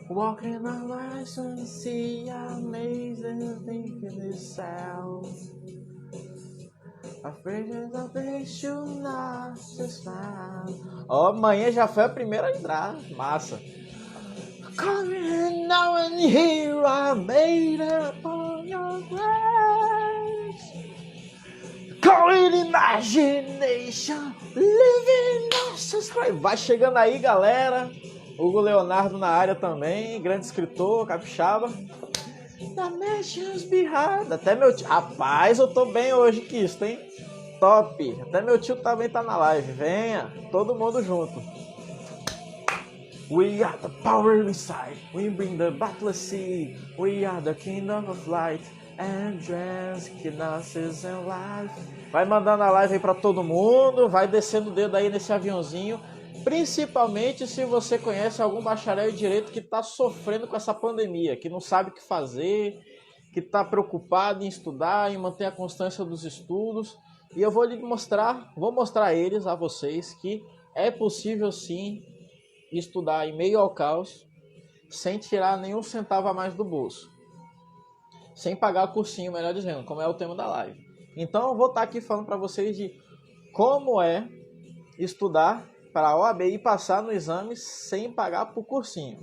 Walking on license, see amazing thing in this sound. Afraid of the should not smile. Ó, amanhã já foi a primeira a entrar. Massa. Coming now and here I made upon your grace. Calling imagination, living nossas. Vai chegando aí, galera. Hugo Leonardo na área também, grande escritor, capixaba. The Nations Behind. Até meu tio. Rapaz, eu tô bem hoje, Kisto, hein? Top. Até meu tio também tá na live. Venha, todo mundo junto. We are the power inside. We bring the battle sea. We are the kingdom of light. And trans, kenosis and life. Vai mandando a live aí pra todo mundo. Vai descendo o dedo aí nesse aviãozinho. Principalmente se você conhece algum bacharel em direito que está sofrendo com essa pandemia, que não sabe o que fazer, que está preocupado em estudar, em manter a constância dos estudos. E eu vou mostrar a vocês que é possível sim estudar em meio ao caos, sem tirar nenhum centavo a mais do bolso. Sem pagar cursinho, melhor dizendo, como é o tema da live. Então eu vou estar aqui falando para vocês de como é estudar para a OAB e passar no exame sem pagar por cursinho.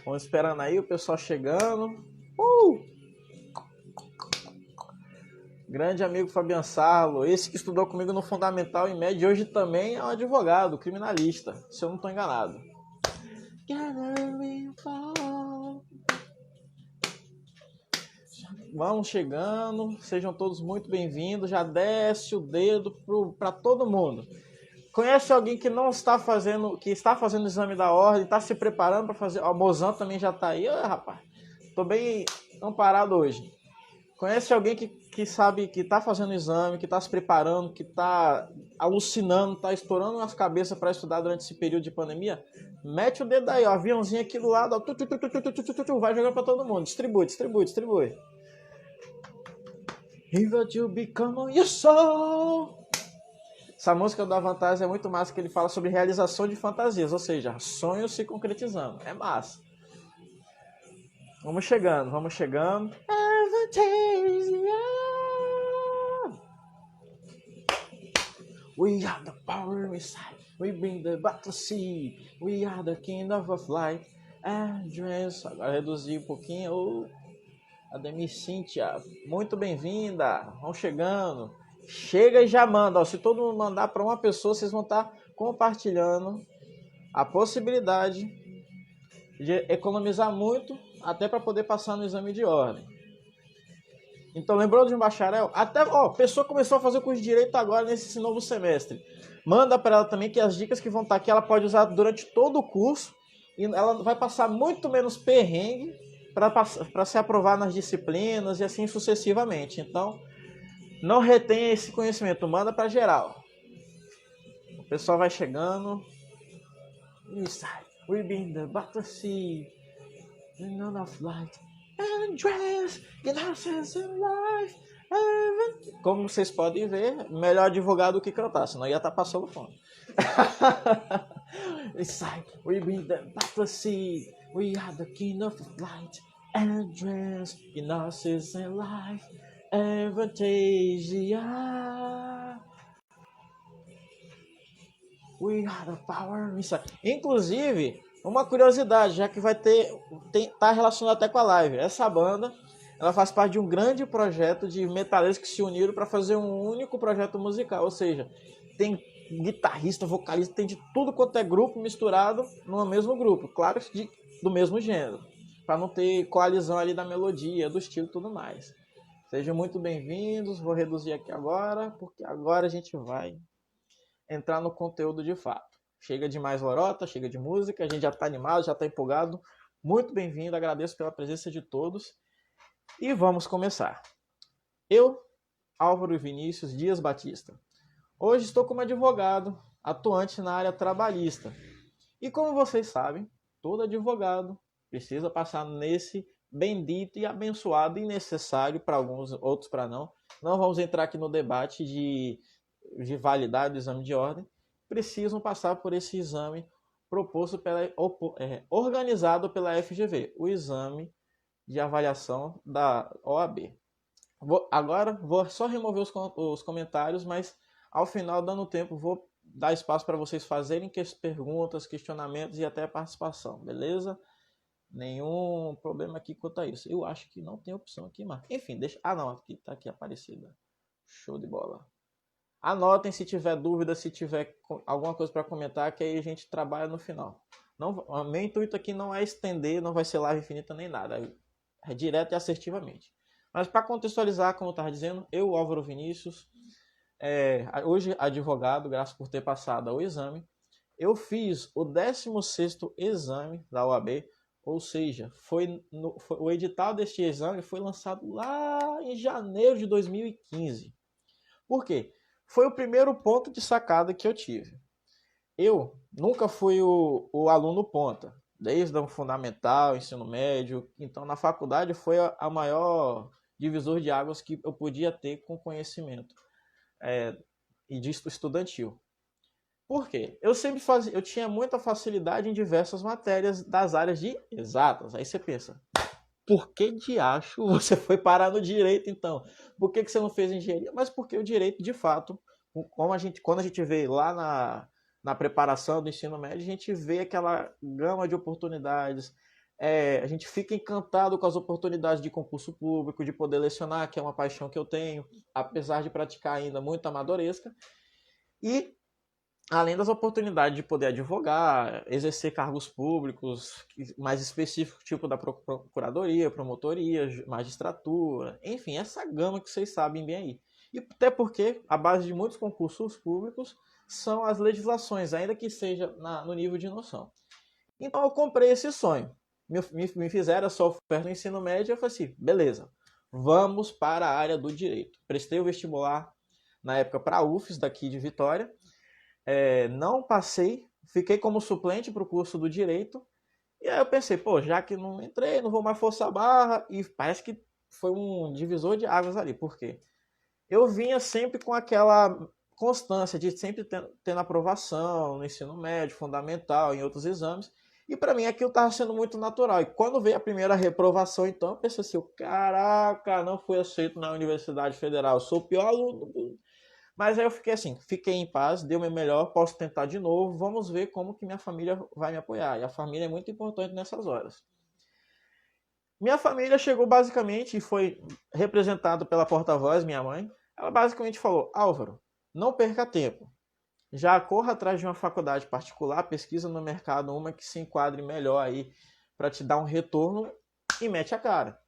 Vamos esperando aí o pessoal chegando. Grande amigo Fabian Sarlo, esse que estudou comigo no Fundamental e Médio, hoje também é um advogado, criminalista, se eu não estou enganado. Vamos chegando, sejam todos muito bem-vindos, já desce o dedo para todo mundo. Conhece alguém que não está fazendo, que está fazendo o exame da ordem, está se preparando para fazer? O Mozão também já está aí. Rapaz, estou bem amparado hoje. Conhece alguém que sabe que está fazendo o exame, que está se preparando, que está alucinando, está estourando as cabeças para estudar durante esse período de pandemia? Mete o dedo aí, ó, aviãozinho aqui do lado, ó, vai jogando para todo mundo. Distribui. If you become your soul. Essa música do Avantage é muito massa, que ele fala sobre realização de fantasias, ou seja, sonhos se concretizando. É massa. Vamos chegando. We are the power inside. We bring the battle sea. We are the kingdom of light. Agora reduzir um pouquinho. Ademir Cíntia, muito bem-vinda. Vamos chegando. Chega e já manda. Ó, se todo mundo mandar para uma pessoa, vocês vão estar compartilhando a possibilidade de economizar muito, até para poder passar no exame de ordem. Então, lembrou de um bacharel? Até, ó, a pessoa começou a fazer o curso de Direito agora nesse novo semestre. Manda para ela também que as dicas que vão estar aqui, ela pode usar durante todo o curso e ela vai passar muito menos perrengue para se aprovar nas disciplinas e assim sucessivamente. Então, não retenha esse conhecimento, manda para geral. O pessoal vai chegando. Inside, we bring the battle sea, none of light, and dress, innocence and life. Como vocês podem ver, melhor advogado que cantar, senão ia estar passando fome. Inside, we bring the battle sea, we are the king of light, and dress, innocence and life. Avantasia. We are the power inside. Inclusive, uma curiosidade, já que tá relacionado até com a live. Essa banda, ela faz parte de um grande projeto de metaleiros que se uniram para fazer um único projeto musical. Ou seja, tem guitarrista, vocalista, tem de tudo quanto é grupo misturado no mesmo grupo. Claro, do mesmo gênero. Para não ter coalizão ali da melodia, do estilo e tudo mais. Sejam muito bem-vindos. Vou reduzir aqui agora, porque agora a gente vai entrar no conteúdo de fato. Chega de mais lorota, chega de música, a gente já está animado, já está empolgado. Muito bem-vindo, agradeço pela presença de todos. E vamos começar. Eu, Álvaro Vinícius Dias Batista. Hoje estou como advogado, atuante na área trabalhista. E como vocês sabem, todo advogado precisa passar nesse bendito e abençoado e necessário, para alguns, outros para não. Não vamos entrar aqui no debate de validade do exame de ordem. Precisam passar por esse exame organizado pela FGV, o exame de avaliação da OAB. Agora vou só remover os comentários, mas ao final, dando tempo, vou dar espaço para vocês fazerem perguntas, questionamentos e até participação, beleza? Nenhum problema aqui quanto a isso. Eu acho que não tem opção aqui, mas enfim, deixa. Ah, não, aqui tá aqui Aparecida. Show de bola. Anotem se tiver dúvida, se tiver alguma coisa para comentar, que aí a gente trabalha no final. Não, meu intuito aqui não é estender, não vai ser live infinita nem nada. É direto e assertivamente. Mas para contextualizar, como eu estava dizendo, eu, Álvaro Vinícius, hoje advogado, graças por ter passado o exame, eu fiz o 16º exame da OAB, ou seja, o edital deste exame foi lançado lá em janeiro de 2015. Por quê? Foi o primeiro ponto de sacada que eu tive. Eu nunca fui o aluno ponta, desde o fundamental, ensino médio, então na faculdade foi a maior divisor de águas que eu podia ter com conhecimento e de estudantil. Por quê? Eu tinha muita facilidade em diversas matérias das áreas de exatas. Aí você pensa, por que diacho você foi parar no direito então? Por que você não fez engenharia? Mas porque o direito, de fato, quando a gente vê lá na preparação do ensino médio, a gente vê aquela gama de oportunidades. A gente fica encantado com as oportunidades de concurso público, de poder lecionar, que é uma paixão que eu tenho, apesar de praticar ainda muito amadoresca. E além das oportunidades de poder advogar, exercer cargos públicos mais específicos, tipo da procuradoria, promotoria, magistratura, enfim, essa gama que vocês sabem bem aí. E até porque a base de muitos concursos públicos são as legislações, ainda que seja no nível de noção. Então eu comprei esse sonho. Me fizeram essa oferta no ensino médio e eu falei assim, beleza, vamos para a área do direito. Prestei o vestibular na época para a UFES daqui de Vitória. Não passei, fiquei como suplente para o curso do Direito, e aí eu pensei, já que não entrei, não vou mais forçar a barra, e parece que foi um divisor de águas ali, por quê? Eu vinha sempre com aquela constância de sempre tendo aprovação no ensino médio, fundamental, em outros exames, e para mim aquilo estava sendo muito natural, e quando veio a primeira reprovação, então eu pensei assim, caraca, não fui aceito na Universidade Federal, sou o pior aluno. Mas aí eu fiquei em paz, dei o meu melhor, posso tentar de novo, vamos ver como que minha família vai me apoiar. E a família é muito importante nessas horas. Minha família chegou basicamente e foi representado pela porta-voz, minha mãe. Ela basicamente falou, Álvaro, não perca tempo. Já corra atrás de uma faculdade particular, pesquisa no mercado uma que se enquadre melhor aí para te dar um retorno e mete a cara.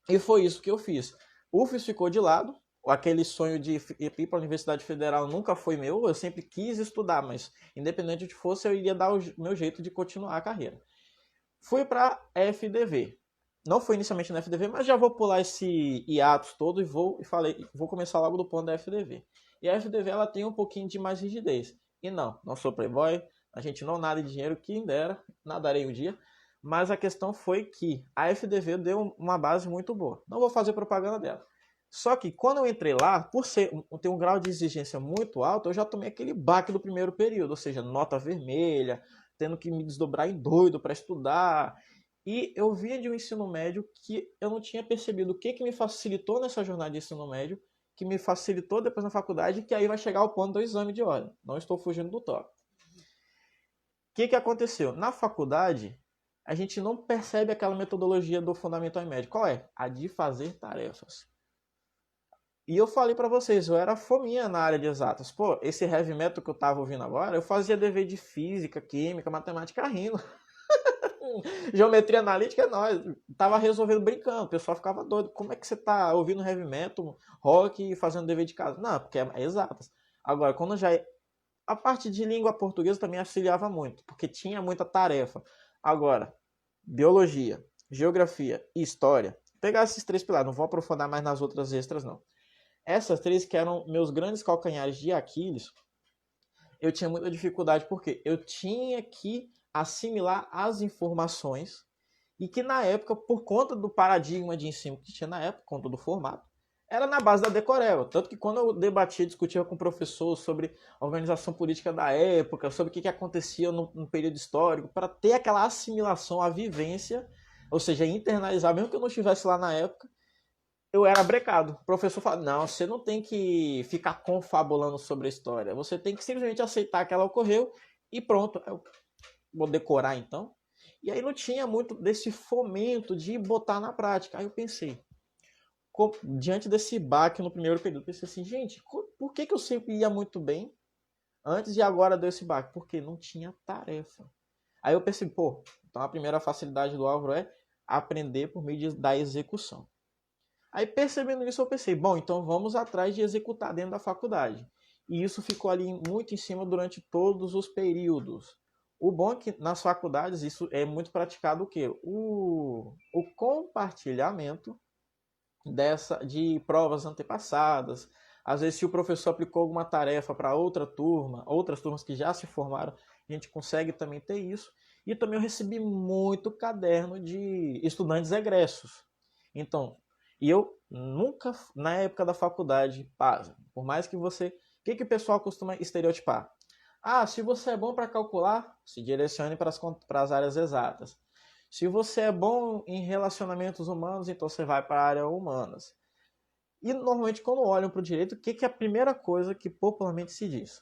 E foi isso que eu fiz. O UFES ficou de lado. Aquele sonho de ir para a Universidade Federal nunca foi meu, eu sempre quis estudar, mas independente de que fosse, eu iria dar o meu jeito de continuar a carreira. Fui para a FDV. Não foi inicialmente na FDV, mas já vou pular esse hiatus todo e vou começar logo do ponto da FDV. E a FDV ela tem um pouquinho de mais rigidez. E não sou playboy, a gente não nada de dinheiro, quem dera, nadarei um dia. Mas a questão foi que a FDV deu uma base muito boa. Não vou fazer propaganda dela. Só que quando eu entrei lá, por ter um grau de exigência muito alto, eu já tomei aquele baque do primeiro período, ou seja, nota vermelha, tendo que me desdobrar em doido para estudar. E eu vinha de um ensino médio que eu não tinha percebido o que me facilitou nessa jornada de ensino médio, que me facilitou depois na faculdade, que aí vai chegar ao ponto do exame de ordem. Não estou fugindo do tópico. O que aconteceu? Na faculdade, a gente não percebe aquela metodologia do fundamental e médio. Qual é? A de fazer tarefas. E eu falei pra vocês, eu era fominha na área de exatas. Esse heavy metal que eu tava ouvindo agora, eu fazia dever de física, química, matemática rindo. Geometria analítica é nóis. Tava resolvendo brincando, o pessoal ficava doido. Como é que você tá ouvindo heavy metal, rock e fazendo dever de casa? Não, porque é exatas. Agora, quando já a parte de língua portuguesa também auxiliava muito, porque tinha muita tarefa. Agora, biologia, geografia e história, pegar esses 3 pilares, não vou aprofundar mais nas outras extras não. Essas 3 que eram meus grandes calcanhares de Aquiles, eu tinha muita dificuldade porque eu tinha que assimilar as informações e que na época, por conta do paradigma de ensino que tinha na época, por conta do formato, era na base da decoreba. Tanto que quando eu debatia, discutia com o professor sobre a organização política da época, sobre o que acontecia no período histórico, para ter aquela assimilação, a vivência, ou seja, internalizar, mesmo que eu não estivesse lá na época, eu era brecado. O professor falava, não, você não tem que ficar confabulando sobre a história, você tem que simplesmente aceitar que ela ocorreu e pronto. Eu vou decorar então. E aí não tinha muito desse fomento de botar na prática. Aí eu pensei, diante desse baque no primeiro período, pensei assim, gente, por que eu sempre ia muito bem antes e agora deu esse baque? Porque não tinha tarefa. Aí eu pensei, pô, então a primeira facilidade do Álvaro é aprender por meio da execução. Aí percebendo isso eu pensei, bom, então vamos atrás de executar dentro da faculdade. E isso ficou ali muito em cima durante todos os períodos. O bom é que nas faculdades isso é muito praticado o quê? O compartilhamento de provas antepassadas. Às vezes, se o professor aplicou alguma tarefa para outra turma, outras turmas que já se formaram, a gente consegue também ter isso. E também eu recebi muito caderno de estudantes egressos. Então, e eu nunca, na época da faculdade, por mais que você... O que o pessoal costuma estereotipar? Ah, se você é bom para calcular, se direcione para as áreas exatas. Se você é bom em relacionamentos humanos, então você vai para a área humanas. E normalmente quando olham para o direito, o que é a primeira coisa que popularmente se diz?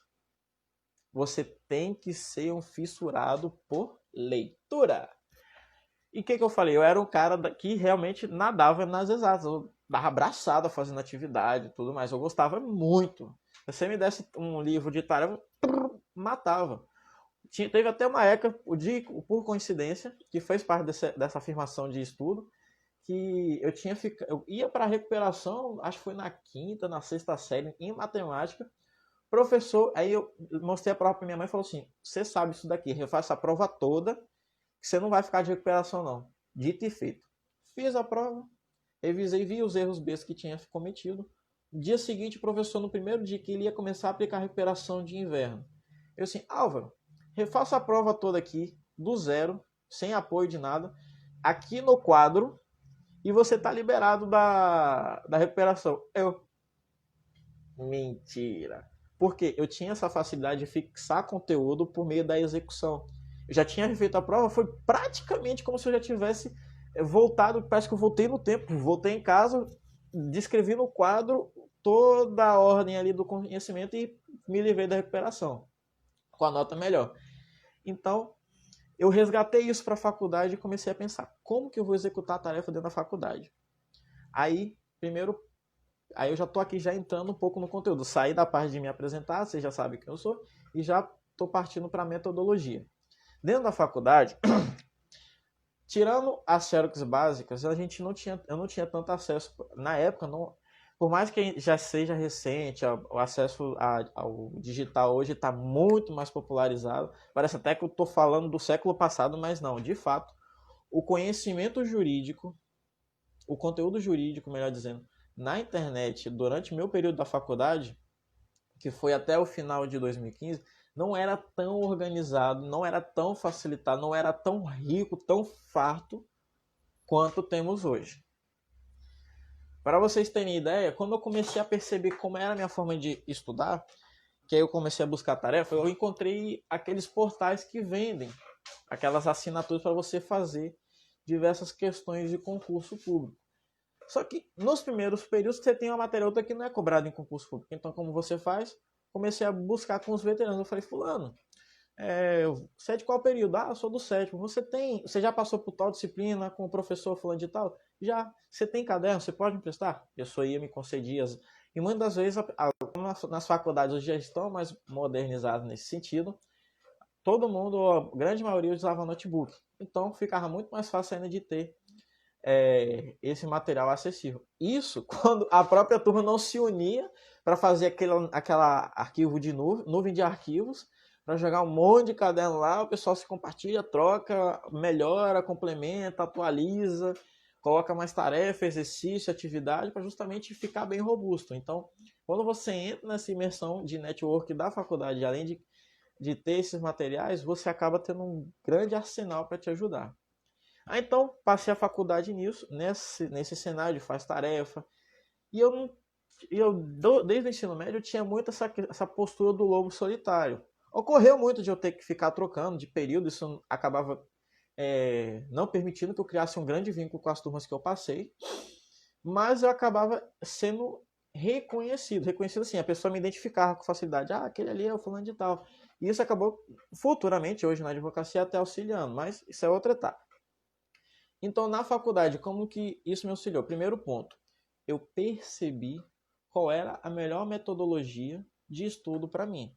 Você tem que ser um fissurado por leitura. E o que eu falei? Eu era um cara que realmente nadava nas exatas. Eu dava abraçada fazendo atividade e tudo mais. Eu gostava muito. Se você me desse um livro de tarefa, matava. Teve até uma época, por coincidência, que fez parte dessa afirmação de estudo, que eu ia para recuperação, acho que foi na quinta, na sexta série, em matemática. Professor, aí eu mostrei a prova para minha mãe e falou assim: você sabe isso daqui, refaça a prova toda, que você não vai ficar de recuperação, não. Dito e feito. Fiz a prova, revisei, vi os erros bestas que tinha cometido. No dia seguinte, o professor, no primeiro dia que ele ia começar a aplicar a recuperação de inverno, eu assim, Álvaro, refaça a prova toda aqui, do zero, sem apoio de nada, aqui no quadro, e você tá liberado da recuperação. Mentira. Porque eu tinha essa facilidade de fixar conteúdo por meio da execução. Eu já tinha feito a prova, foi praticamente como se eu já tivesse voltado, parece que eu voltei no tempo, voltei em casa, descrevi no quadro toda a ordem ali do conhecimento e me livrei da recuperação, com a nota melhor. Então, eu resgatei isso para a faculdade e comecei a pensar, como que eu vou executar a tarefa dentro da faculdade? Aí eu já tô aqui já entrando um pouco no conteúdo. Saí da parte de me apresentar, você já sabe quem eu sou, e já tô partindo para a metodologia. Dentro da faculdade, tirando as xerox básicas, eu não tinha tanto acesso. Na época, não, por mais que já seja recente, o acesso ao digital hoje está muito mais popularizado. Parece até que eu estou falando do século passado, mas não. De fato, o conhecimento jurídico, o conteúdo jurídico, melhor dizendo, na internet, durante meu período da faculdade, que foi até o final de 2015, não era tão organizado, não era tão facilitado, não era tão rico, tão farto quanto temos hoje. Para vocês terem ideia, quando eu comecei a perceber como era a minha forma de estudar, que aí eu comecei a buscar tarefa, eu encontrei aqueles portais que vendem aquelas assinaturas para você fazer diversas questões de concurso público. Só que nos primeiros períodos você tem uma matéria outra que não é cobrada em concurso público. Então, como você faz? Comecei a buscar com os veteranos. Eu falei, fulano, você é de qual período? Ah, eu sou do sétimo. Você já passou por tal disciplina com o professor fulano de tal? Já. Você tem caderno? Você pode me emprestar? Eu só ia, me concedia. E muitas das vezes, nas faculdades hoje já estão mais modernizadas nesse sentido. Todo mundo, a grande maioria, usava notebook. Então, ficava muito mais fácil ainda de ter esse material acessível. Isso quando a própria turma não se unia para fazer aquela arquivo de nuvem de arquivos, para jogar um monte de caderno lá, o pessoal se compartilha, troca, melhora, complementa, atualiza, coloca mais tarefa, exercício, atividade, para justamente ficar bem robusto. Então, quando você entra nessa imersão de network da faculdade, além de ter esses materiais, você acaba tendo um grande arsenal para te ajudar. Então, passei a faculdade nesse cenário de faz tarefa. E desde o ensino médio, eu tinha muito essa postura do lobo solitário. Ocorreu muito de eu ter que ficar trocando de período, isso acabava não permitindo que eu criasse um grande vínculo com as turmas que eu passei, mas eu acabava sendo reconhecido assim, a pessoa me identificava com facilidade, aquele ali é o fulano de tal. E isso acabou futuramente, hoje na advocacia, até auxiliando, mas isso é outra etapa. Então, na faculdade, como que isso me auxiliou? Primeiro ponto, eu percebi qual era a melhor metodologia de estudo para mim.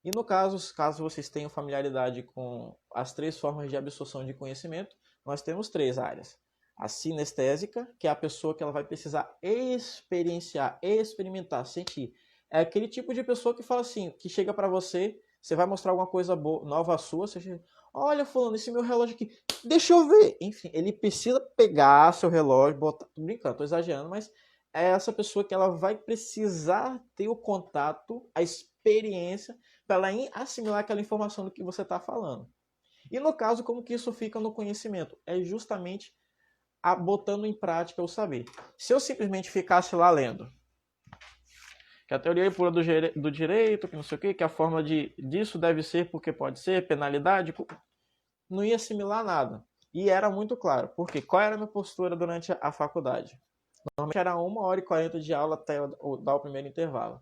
E no caso vocês tenham familiaridade com as 3 formas de absorção de conhecimento, nós temos 3 áreas. A sinestésica, que é a pessoa que ela vai precisar experienciar, experimentar, sentir. É aquele tipo de pessoa que fala assim, que chega para você, você vai mostrar alguma coisa boa, nova sua, você chega, olha fulano, esse meu relógio aqui, deixa eu ver. Enfim, ele precisa pegar seu relógio, botar, tô brincando, tô exagerando, mas é essa pessoa que ela vai precisar ter o contato, a experiência, para ela assimilar aquela informação do que você está falando. E no caso, como que isso fica no conhecimento? É justamente botando em prática o saber. Se eu simplesmente ficasse lá lendo, que a teoria é pura do direito, que não sei o quê, que a forma disso deve ser porque pode ser, penalidade, não ia assimilar nada. E era muito claro. Porque qual era a minha postura durante a faculdade? Normalmente era 1h40 de aula até eu dar o primeiro intervalo.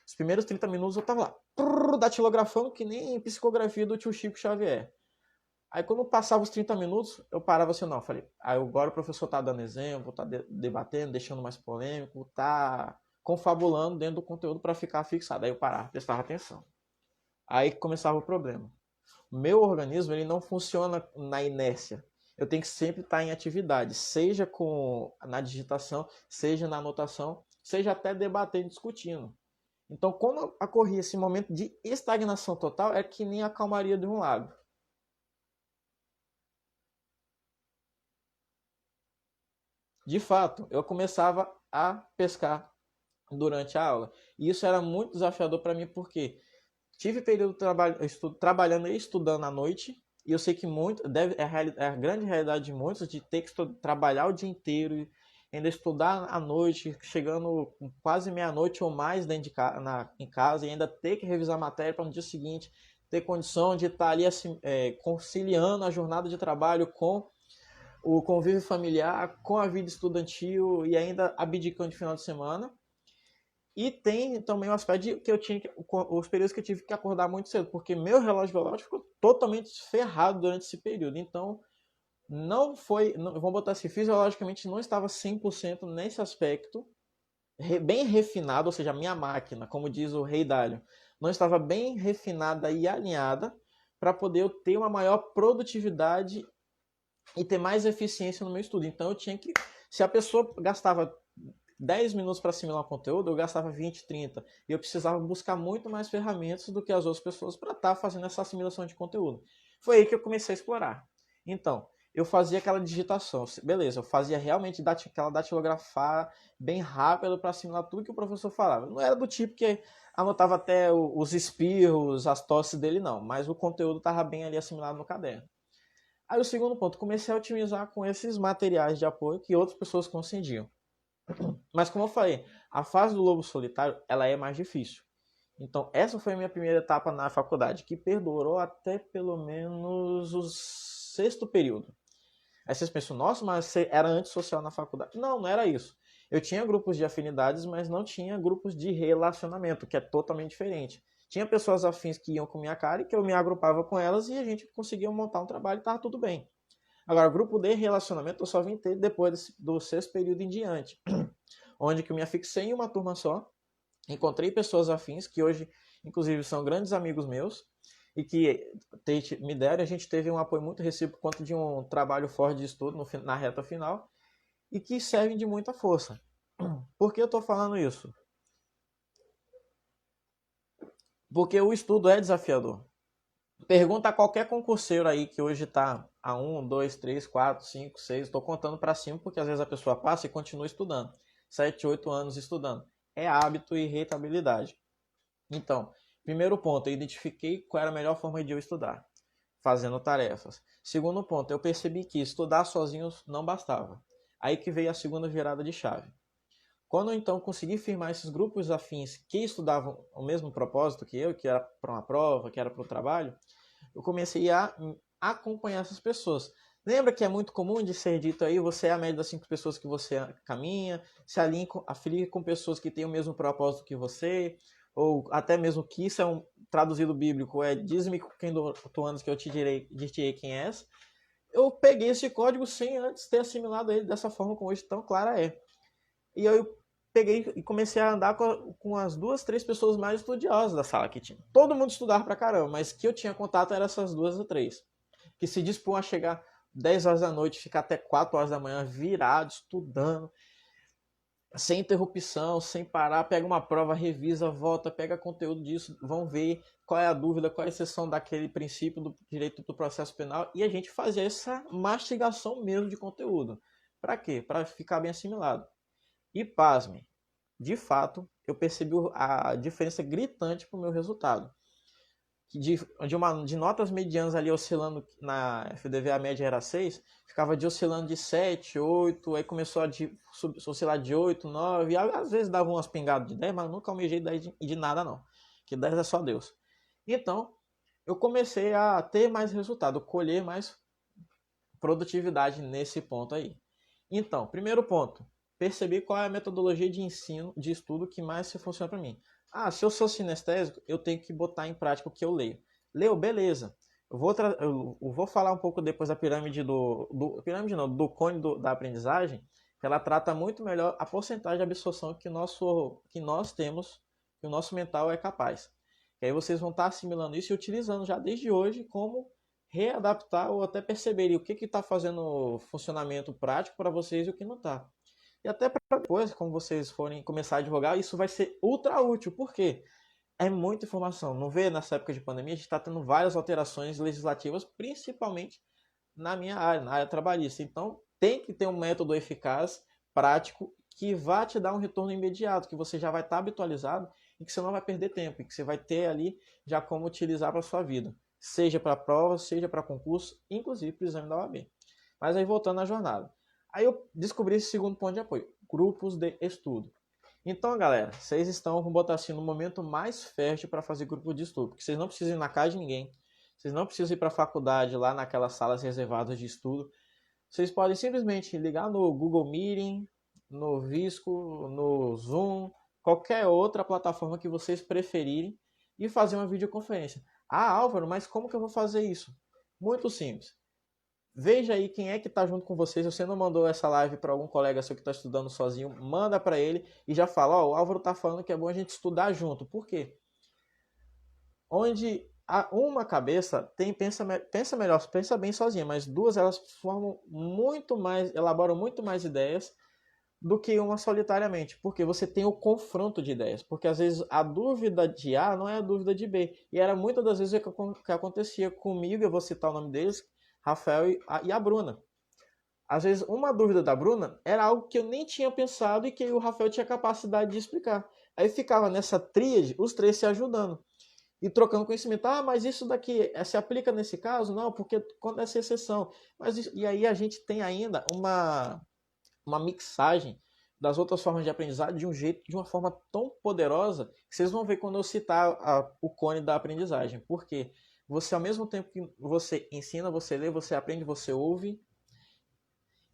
Os primeiros 30 minutos eu tava lá, datilografando que nem psicografia do tio Chico Xavier. Aí quando passava os 30 minutos, eu parava assim, não, falei, agora o professor tá dando exemplo, tá debatendo, deixando mais polêmico, tá confabulando dentro do conteúdo para ficar fixado. Aí eu parava, prestava atenção. Aí começava o problema. O meu organismo, ele não funciona na inércia. Eu tenho que sempre estar em atividade, seja na digitação, seja na anotação, seja até debatendo, discutindo. Então, quando ocorria esse momento de estagnação total, é que nem a calmaria de um lago. De fato, eu começava a pescar durante a aula. E isso era muito desafiador para mim, porque tive período trabalhando e estudando à noite, e eu sei que é a grande realidade de muitos de ter que trabalhar o dia inteiro e ainda estudar à noite, chegando quase meia-noite ou mais dentro em casa, e ainda ter que revisar a matéria para no dia seguinte ter condição de estar ali assim, conciliando a jornada de trabalho com o convívio familiar, com a vida estudantil e ainda abdicando de final de semana. E tem também o aspecto de que eu tinha os períodos que eu tive que acordar muito cedo, porque meu relógio biológico ficou totalmente ferrado durante esse período. Então, não foi, vamos botar assim, fisiologicamente não estava 100% nesse aspecto, bem refinado, ou seja, a minha máquina, como diz o Rei Dalio, não estava bem refinada e alinhada para poder eu ter uma maior produtividade e ter mais eficiência no meu estudo. Então eu tinha que, se a pessoa gastava 10 minutos para assimilar o conteúdo, eu gastava 20, 30. E eu precisava buscar muito mais ferramentas do que as outras pessoas para estar fazendo essa assimilação de conteúdo. Foi aí que eu comecei a explorar. Então, eu fazia aquela digitação. Beleza, eu fazia realmente aquela datilografar bem rápido para assimilar tudo que o professor falava. Não era do tipo que anotava até os espirros, as tosses dele, não. Mas o conteúdo estava bem ali assimilado no caderno. Aí o segundo ponto, comecei a otimizar com esses materiais de apoio que outras pessoas concediam. Mas como eu falei, a fase do lobo solitário, ela é mais difícil. Então, essa foi a minha primeira etapa na faculdade, que perdurou até pelo menos o 6º período. Aí vocês pensam, nossa, mas você era antissocial na faculdade. Não, não era isso. Eu tinha grupos de afinidades, mas não tinha grupos de relacionamento, que é totalmente diferente. Tinha pessoas afins que iam com minha cara e que eu me agrupava com elas e a gente conseguia montar um trabalho e estava tudo bem. Agora, grupo de relacionamento eu só vim ter depois do 6º período em diante, onde que eu me afixei em uma turma só, encontrei pessoas afins, que hoje, inclusive, são grandes amigos meus, e que me deram, a gente teve um apoio muito recíproco quanto de um trabalho forte de estudo na reta final, e que servem de muita força. Por que eu estou falando isso? Porque o estudo é desafiador. Pergunta a qualquer concurseiro aí que hoje está a 1, 2, 3, 4, 5, 6, estou contando para cima porque às vezes a pessoa passa e continua estudando. 7, 8 anos estudando. É hábito e rentabilidade. Então, primeiro ponto, eu identifiquei qual era a melhor forma de eu estudar, fazendo tarefas. Segundo ponto, eu percebi que estudar sozinho não bastava. Aí que veio a segunda virada de chave. Quando eu então consegui firmar esses grupos afins que estudavam o mesmo propósito que eu, que era para uma prova, que era para o trabalho, eu comecei a acompanhar essas pessoas. Lembra que é muito comum de ser dito aí, você é a média das 5 pessoas que você caminha, se afilie com pessoas que têm o mesmo propósito que você, ou até mesmo que isso é um traduzido bíblico, é diz-me com quem tu andas que eu te direi quem és. Eu peguei esse código sem antes ter assimilado ele dessa forma como hoje tão clara é. E eu peguei e comecei a andar com as 2, 3 pessoas mais estudiosas da sala que tinha. Todo mundo estudava pra caramba, mas que eu tinha contato eram essas 2 ou 3. Que se dispõem a chegar 10 horas da noite, ficar até 4 horas da manhã virado, estudando, sem interrupção, sem parar, pega uma prova, revisa, volta, pega conteúdo disso, vão ver qual é a dúvida, qual é a exceção daquele princípio do direito do processo penal, e a gente fazia essa mastigação mesmo de conteúdo. Para quê? Para ficar bem assimilado. E pasme, de fato, eu percebi a diferença gritante para o meu resultado. De notas medianas ali oscilando, na FDV a média era 6, ficava oscilando de 7, 8, aí começou a oscilar de 8, 9, e às vezes dava umas pingadas de 10, mas nunca almejei 10 de nada não, que 10 é só Deus. Então, eu comecei a ter mais resultado, colher mais produtividade nesse ponto aí. Então, primeiro ponto, perceber qual é a metodologia de ensino, de estudo que mais se funciona para mim. Se eu sou sinestésico, eu tenho que botar em prática o que eu leio. Leu, beleza. Eu vou falar um pouco depois da pirâmide do cone da aprendizagem, que ela trata muito melhor a porcentagem de absorção que nós temos, que o nosso mental é capaz. E aí vocês vão estar assimilando isso e utilizando já desde hoje como readaptar ou até perceberem o que está fazendo funcionamento prático para vocês e o que não está. E até para depois, quando vocês forem começar a advogar, isso vai ser ultra útil. Por quê? É muita informação. Não vê, nessa época de pandemia, a gente está tendo várias alterações legislativas, principalmente na minha área, na área trabalhista. Então, tem que ter um método eficaz, prático, que vá te dar um retorno imediato, que você já vai estar habitualizado e que você não vai perder tempo, e que você vai ter ali já como utilizar para a sua vida. Seja para prova, seja para concurso, inclusive para o exame da OAB. Mas aí, voltando à jornada. Aí eu descobri esse segundo ponto de apoio, grupos de estudo. Então, galera, vocês estão, vamos botar assim, no momento mais fértil para fazer grupo de estudo, porque vocês não precisam ir na casa de ninguém, vocês não precisam ir para a faculdade, lá naquelas salas reservadas de estudo. Vocês podem simplesmente ligar no Google Meeting, no Visco, no Zoom, qualquer outra plataforma que vocês preferirem e fazer uma videoconferência. Álvaro, mas como que eu vou fazer isso? Muito simples. Veja aí quem é que está junto com você. Se você não mandou essa live para algum colega seu que está estudando sozinho, manda para ele e já fala, o Álvaro está falando que é bom a gente estudar junto. Por quê? Onde uma cabeça pensa melhor, pensa bem sozinha, mas duas elas formam muito mais, elaboram muito mais ideias do que uma solitariamente, porque você tem o confronto de ideias, porque às vezes a dúvida de A não é a dúvida de B, e era muitas das vezes o que acontecia comigo, eu vou citar o nome deles, Rafael e a Bruna. Às vezes uma dúvida da Bruna era algo que eu nem tinha pensado e que o Rafael tinha capacidade de explicar. Aí ficava nessa tríade, os três se ajudando e trocando conhecimento. Mas isso daqui se aplica nesse caso? Não, porque acontece exceção. E aí a gente tem ainda uma mixagem das outras formas de aprendizagem de uma forma tão poderosa que vocês vão ver quando eu citar o cone da aprendizagem. Por quê? Você, ao mesmo tempo que você ensina, você lê, você aprende, você ouve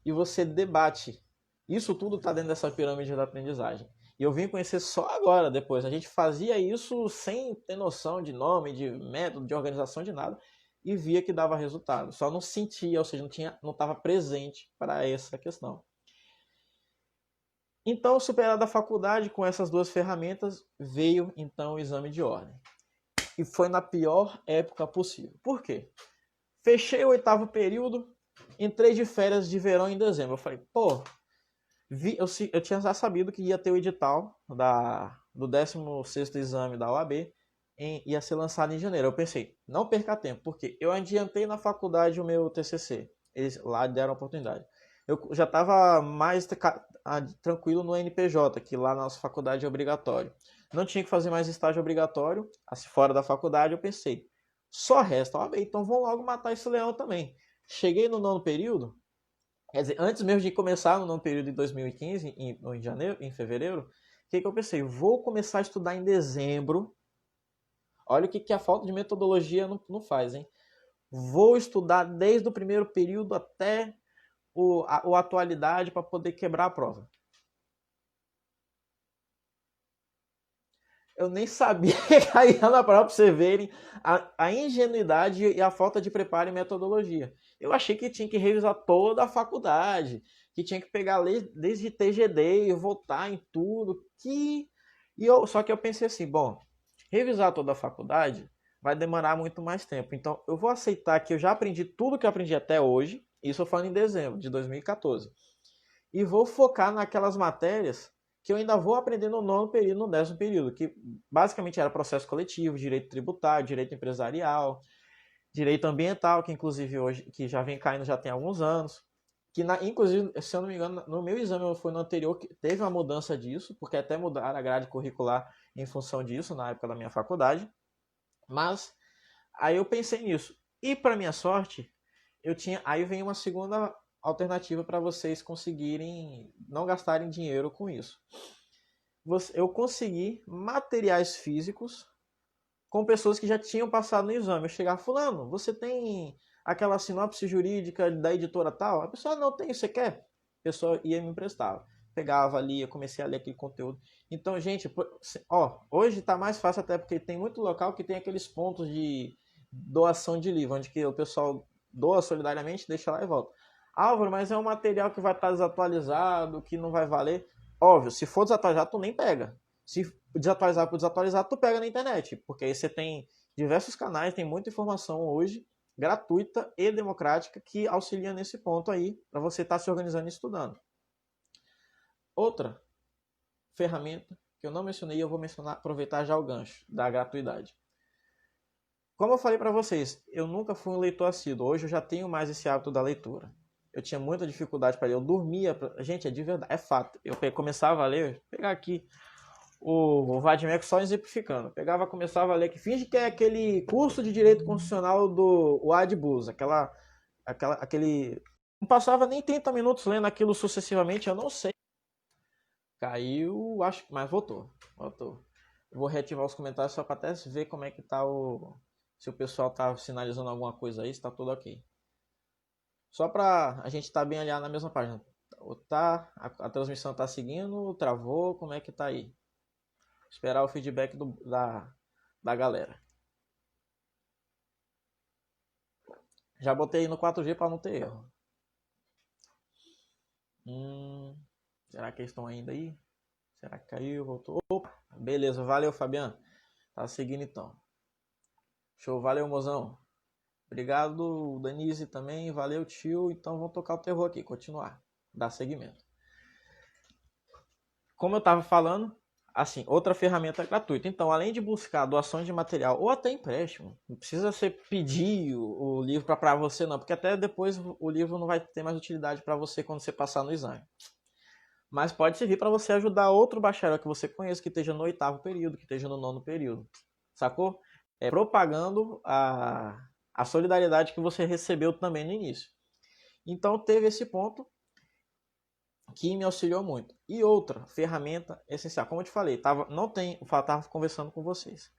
e você debate. Isso tudo está dentro dessa pirâmide da aprendizagem. E eu vim conhecer só agora, depois. A gente fazia isso sem ter noção de nome, de método, de organização, de nada. E via que dava resultado. Só não sentia, ou seja, não estava presente para essa questão. Então, superada a faculdade com essas duas ferramentas, veio então o exame de ordem. E foi na pior época possível. Por quê? Fechei o 8º período, entrei de férias de verão em dezembro. Eu falei, eu tinha já sabido que ia ter o edital do 16º exame da OAB, ia ser lançado em janeiro. Eu pensei, não perca tempo, porque eu adiantei na faculdade o meu TCC. Eles lá deram a oportunidade. Eu já estava mais tranquilo no NPJ, que lá na nossa faculdade é obrigatório. Não tinha que fazer mais estágio obrigatório, assim, fora da faculdade. Eu pensei, só resta OAB, então vamos logo matar esse leão também. Cheguei no 9º período, Quer dizer, antes mesmo de começar no período de 2015, em janeiro, em fevereiro, o que eu pensei? Vou começar a estudar em dezembro. Olha o que a falta de metodologia não faz, hein? Vou estudar desde o primeiro período até a atualidade para poder quebrar a prova. Eu nem sabia que caía na prova para vocês verem a ingenuidade e a falta de preparo e metodologia. Eu achei que tinha que revisar toda a faculdade, que tinha que pegar desde TGD e voltar em tudo. Só que eu pensei assim, bom, revisar toda a faculdade vai demorar muito mais tempo. Então eu vou aceitar que eu já aprendi tudo que eu aprendi até hoje, isso eu falo em dezembro de 2014, e vou focar naquelas matérias que eu ainda vou aprender no nono período, no décimo período, que basicamente era processo coletivo, direito tributário, direito empresarial, direito ambiental, que inclusive hoje, que já vem caindo já tem alguns anos, que inclusive, se eu não me engano, no meu exame foi no anterior, que teve uma mudança disso, porque até mudaram a grade curricular em função disso, na época da minha faculdade, mas aí eu pensei nisso. E para minha sorte, aí vem uma segunda alternativa para vocês conseguirem não gastarem dinheiro com isso. Eu consegui materiais físicos com pessoas que já tinham passado no exame. Eu chegava, fulano, você tem aquela sinopse jurídica da editora tal? A pessoa, não tem, você quer? A pessoa ia me emprestava. Pegava ali, eu comecei a ler aquele conteúdo. Então, gente, hoje está mais fácil até porque tem muito local que tem aqueles pontos de doação de livro, onde que o pessoal doa solidariamente, deixa lá e volta. Álvaro, mas é um material que vai estar desatualizado, que não vai valer. Óbvio, se for desatualizado, tu nem pega. Se desatualizar por desatualizar, tu pega na internet, porque aí você tem diversos canais, tem muita informação hoje, gratuita e democrática, que auxilia nesse ponto aí, para você estar se organizando e estudando. Outra ferramenta que eu não mencionei, eu vou mencionar, aproveitar já o gancho da gratuidade. Como eu falei para vocês, eu nunca fui um leitor assíduo, hoje eu já tenho mais esse hábito da leitura. Eu tinha muita dificuldade para ler, eu dormia, gente, é de verdade, é fato. Eu começava a ler, vou pegar aqui o Vadimeco só exemplificando. Pegava, começava a ler, que finge que é aquele curso de direito constitucional do Adbus, aquele... Não passava nem 30 minutos lendo aquilo sucessivamente, eu não sei. Caiu, acho, mas voltou. Eu vou reativar os comentários só para até ver como é que tá se o pessoal tá sinalizando alguma coisa aí, se tá tudo ok. Só para a gente estar bem alinhado na mesma página. A transmissão tá seguindo, travou, como é que tá aí? Esperar o feedback da galera. Já botei no 4G para não ter erro. Será que eles estão ainda aí? Será que caiu? Voltou? Opa, beleza, valeu, Fabiano. Tá seguindo então. Show, valeu, mozão. Obrigado, Danise também. Valeu, tio. Então vamos tocar o terror aqui, continuar. Dar seguimento. Como eu estava falando, assim, outra ferramenta gratuita. Então, além de buscar doações de material ou até empréstimo, não precisa você pedir o livro para você não, porque até depois o livro não vai ter mais utilidade para você quando você passar no exame. Mas pode servir para você ajudar outro bacharel que você conheça, que esteja no 8º período, que esteja no 9º período. Sacou? É propagando a solidariedade que você recebeu também no início. Então teve esse ponto que me auxiliou muito. E outra ferramenta essencial, como eu te falei, estava conversando com vocês.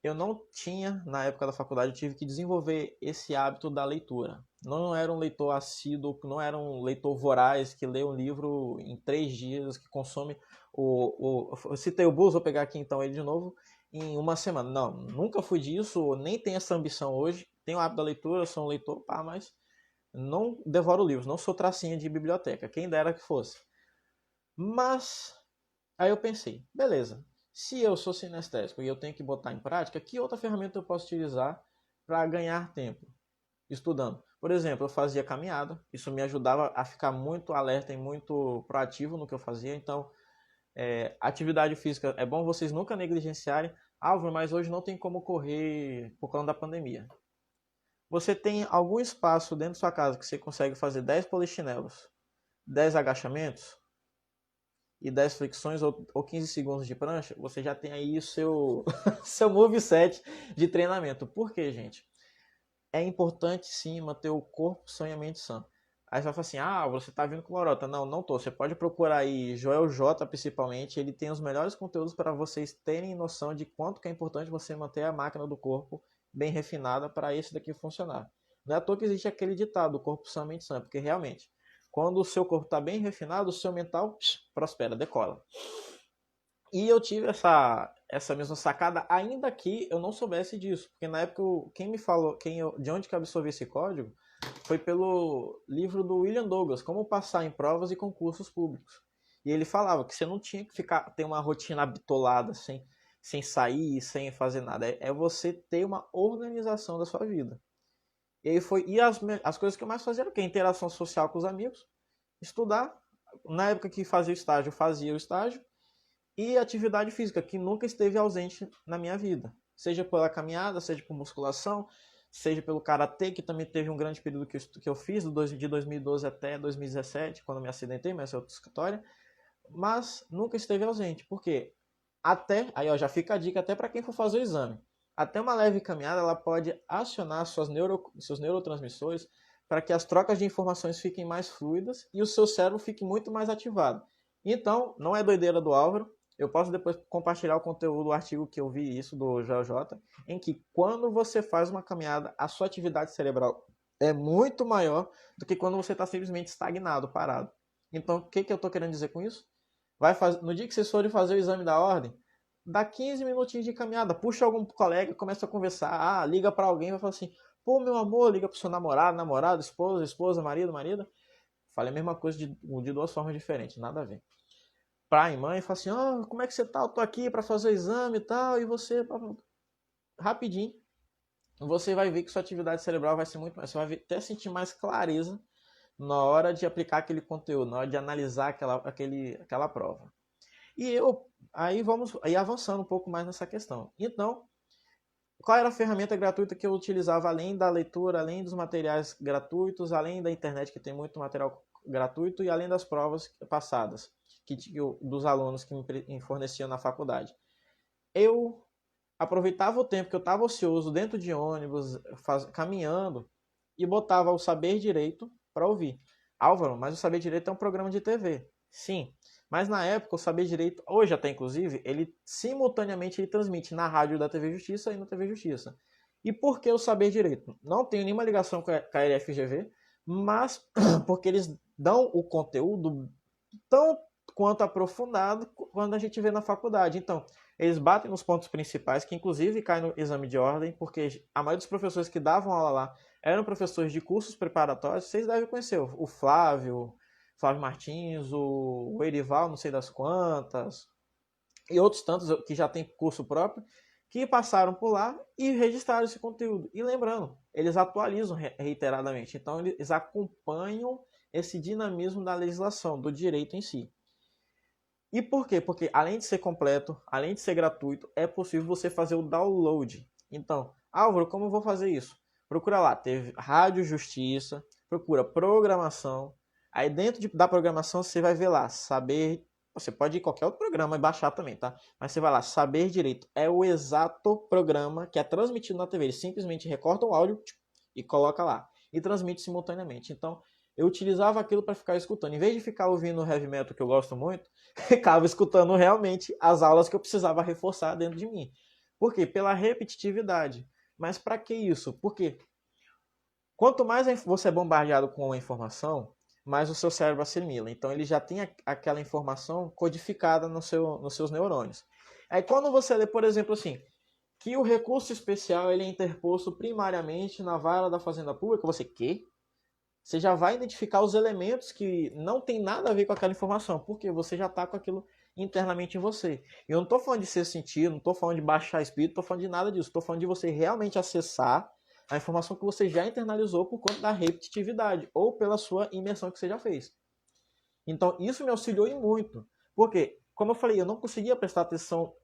Eu não tinha, na época da faculdade, eu tive que desenvolver esse hábito da leitura. Não era um leitor assíduo, não era um leitor voraz que lê um livro em 3 dias, que consome eu citei o Bus, vou pegar aqui então ele de novo, em uma semana. Não, nunca fui disso, nem tenho essa ambição hoje. Tenho o hábito da leitura, sou um leitor, mas não devoro livros, não sou tracinha de biblioteca, quem dera que fosse. Mas, aí eu pensei, beleza, se eu sou sinestésico e eu tenho que botar em prática, que outra ferramenta eu posso utilizar para ganhar tempo estudando? Por exemplo, eu fazia caminhada, isso me ajudava a ficar muito alerta e muito proativo no que eu fazia, então atividade física é bom vocês nunca negligenciarem. Álvaro, mas hoje não tem como correr por conta da pandemia. Você tem algum espaço dentro da sua casa que você consegue fazer 10 polichinelos, 10 agachamentos e 10 flexões ou 15 segundos de prancha, você já tem aí o seu, seu moveset de treinamento. Por quê, gente? É importante sim manter o corpo, sã e a mente sã. Aí você vai falar assim, ah, você tá vindo com lorota. Não, não tô. Você pode procurar aí Joel J, principalmente. Ele tem os melhores conteúdos para vocês terem noção de quanto que é importante você manter a máquina do corpo bem refinada para esse daqui funcionar. Não é à toa que existe aquele ditado, o corpo sã, mente sã, porque realmente, quando o seu corpo está bem refinado, o seu mental prospera, decola. E eu tive essa mesma sacada, ainda que eu não soubesse disso. Porque na época, quem me falou, de onde que eu absorvi esse código, foi pelo livro do William Douglas, Como Passar em Provas e Concursos Públicos. E ele falava que você não tinha que ter uma rotina bitolada, sem sair, sem fazer nada. É você ter uma organização da sua vida. E aí as coisas que eu mais fazia era o quê? Interação social com os amigos, estudar. Na época que fazia o estágio. E atividade física, que nunca esteve ausente na minha vida. Seja pela caminhada, seja por musculação, seja pelo karatê, que também teve um grande período que eu fiz, de 2012 até 2017, quando me acidentei, mas essa é outra história. Mas nunca esteve ausente. Por quê? Aí ó, já fica a dica até para quem for fazer o exame. Até uma leve caminhada, ela pode acionar seus neurotransmissores para que as trocas de informações fiquem mais fluidas e o seu cérebro fique muito mais ativado. Então, não é doideira do Álvaro. Eu posso depois compartilhar o conteúdo, o artigo que eu vi isso do JJ, em que quando você faz uma caminhada, a sua atividade cerebral é muito maior do que quando você está simplesmente estagnado, parado. Então, o que eu estou querendo dizer com isso? No dia que vocês forem fazer o exame da ordem, dá 15 minutinhos de caminhada, puxa algum colega, começa a conversar, liga para alguém, vai falar assim, pô, meu amor, liga pro seu namorado, esposa, marido. Falei a mesma coisa de duas formas diferentes, nada a ver. Pai e mãe, fala assim, oh, como é que você tá? Eu tô aqui para fazer o exame e tal, e você, rapidinho, você vai ver que sua atividade cerebral vai ser muito mais, você vai até sentir mais clareza na hora de aplicar aquele conteúdo, na hora de analisar aquela prova. E vamos avançando um pouco mais nessa questão. Então, qual era a ferramenta gratuita que eu utilizava além da leitura, além dos materiais gratuitos, além da internet que tem muito material gratuito e além das provas passadas dos alunos que me forneciam na faculdade? Eu aproveitava o tempo que eu estava ocioso dentro de ônibus, caminhando, e botava o Saber Direito para ouvir. Álvaro, mas o Saber Direito é um programa de TV. Sim, mas na época o Saber Direito, hoje até inclusive, ele simultaneamente transmite na rádio da TV Justiça e na TV Justiça. E por que o Saber Direito? Não tenho nenhuma ligação com a LFGV, mas porque eles dão o conteúdo tão quanto aprofundado quando a gente vê na faculdade. Então, eles batem nos pontos principais, que inclusive cai no exame de ordem, porque a maioria dos professores que davam aula lá eram professores de cursos preparatórios. Vocês devem conhecer o Flávio Martins, o Erival, não sei das quantas, e outros tantos que já têm curso próprio, que passaram por lá e registraram esse conteúdo. E lembrando, eles atualizam reiteradamente, então eles acompanham esse dinamismo da legislação, do direito em si. E por quê? Porque além de ser completo, além de ser gratuito, é possível você fazer o download. Então, Álvaro, como eu vou fazer isso? Procura lá, teve Rádio Justiça, procura programação. Aí dentro da programação você vai ver lá, saber... Você pode ir em qualquer outro programa e baixar também, tá? Mas você vai lá, Saber Direito. É o exato programa que é transmitido na TV. Ele simplesmente recorta o áudio e coloca lá. E transmite simultaneamente. Então, eu utilizava aquilo para ficar escutando. Em vez de ficar ouvindo o heavy metal, que eu gosto muito, ficava escutando realmente as aulas que eu precisava reforçar dentro de mim. Por quê? Pela repetitividade. Mas para que isso? Porque quanto mais você é bombardeado com a informação, mais o seu cérebro assimila. Então ele já tem aquela informação codificada nos seus neurônios. Aí quando você lê, por exemplo, assim, que o recurso especial ele é interposto primariamente na vara da Fazenda Pública, você já vai identificar os elementos que não tem nada a ver com aquela informação, porque você já está com aquilo internamente em você. E eu não estou falando de ser sentido, não estou falando de baixar espírito, não estou falando de nada disso. Estou falando de você realmente acessar a informação que você já internalizou por conta da repetitividade ou pela sua imersão que você já fez. Então, isso me auxiliou em muito. Porque, como eu falei, eu não conseguia prestar atenção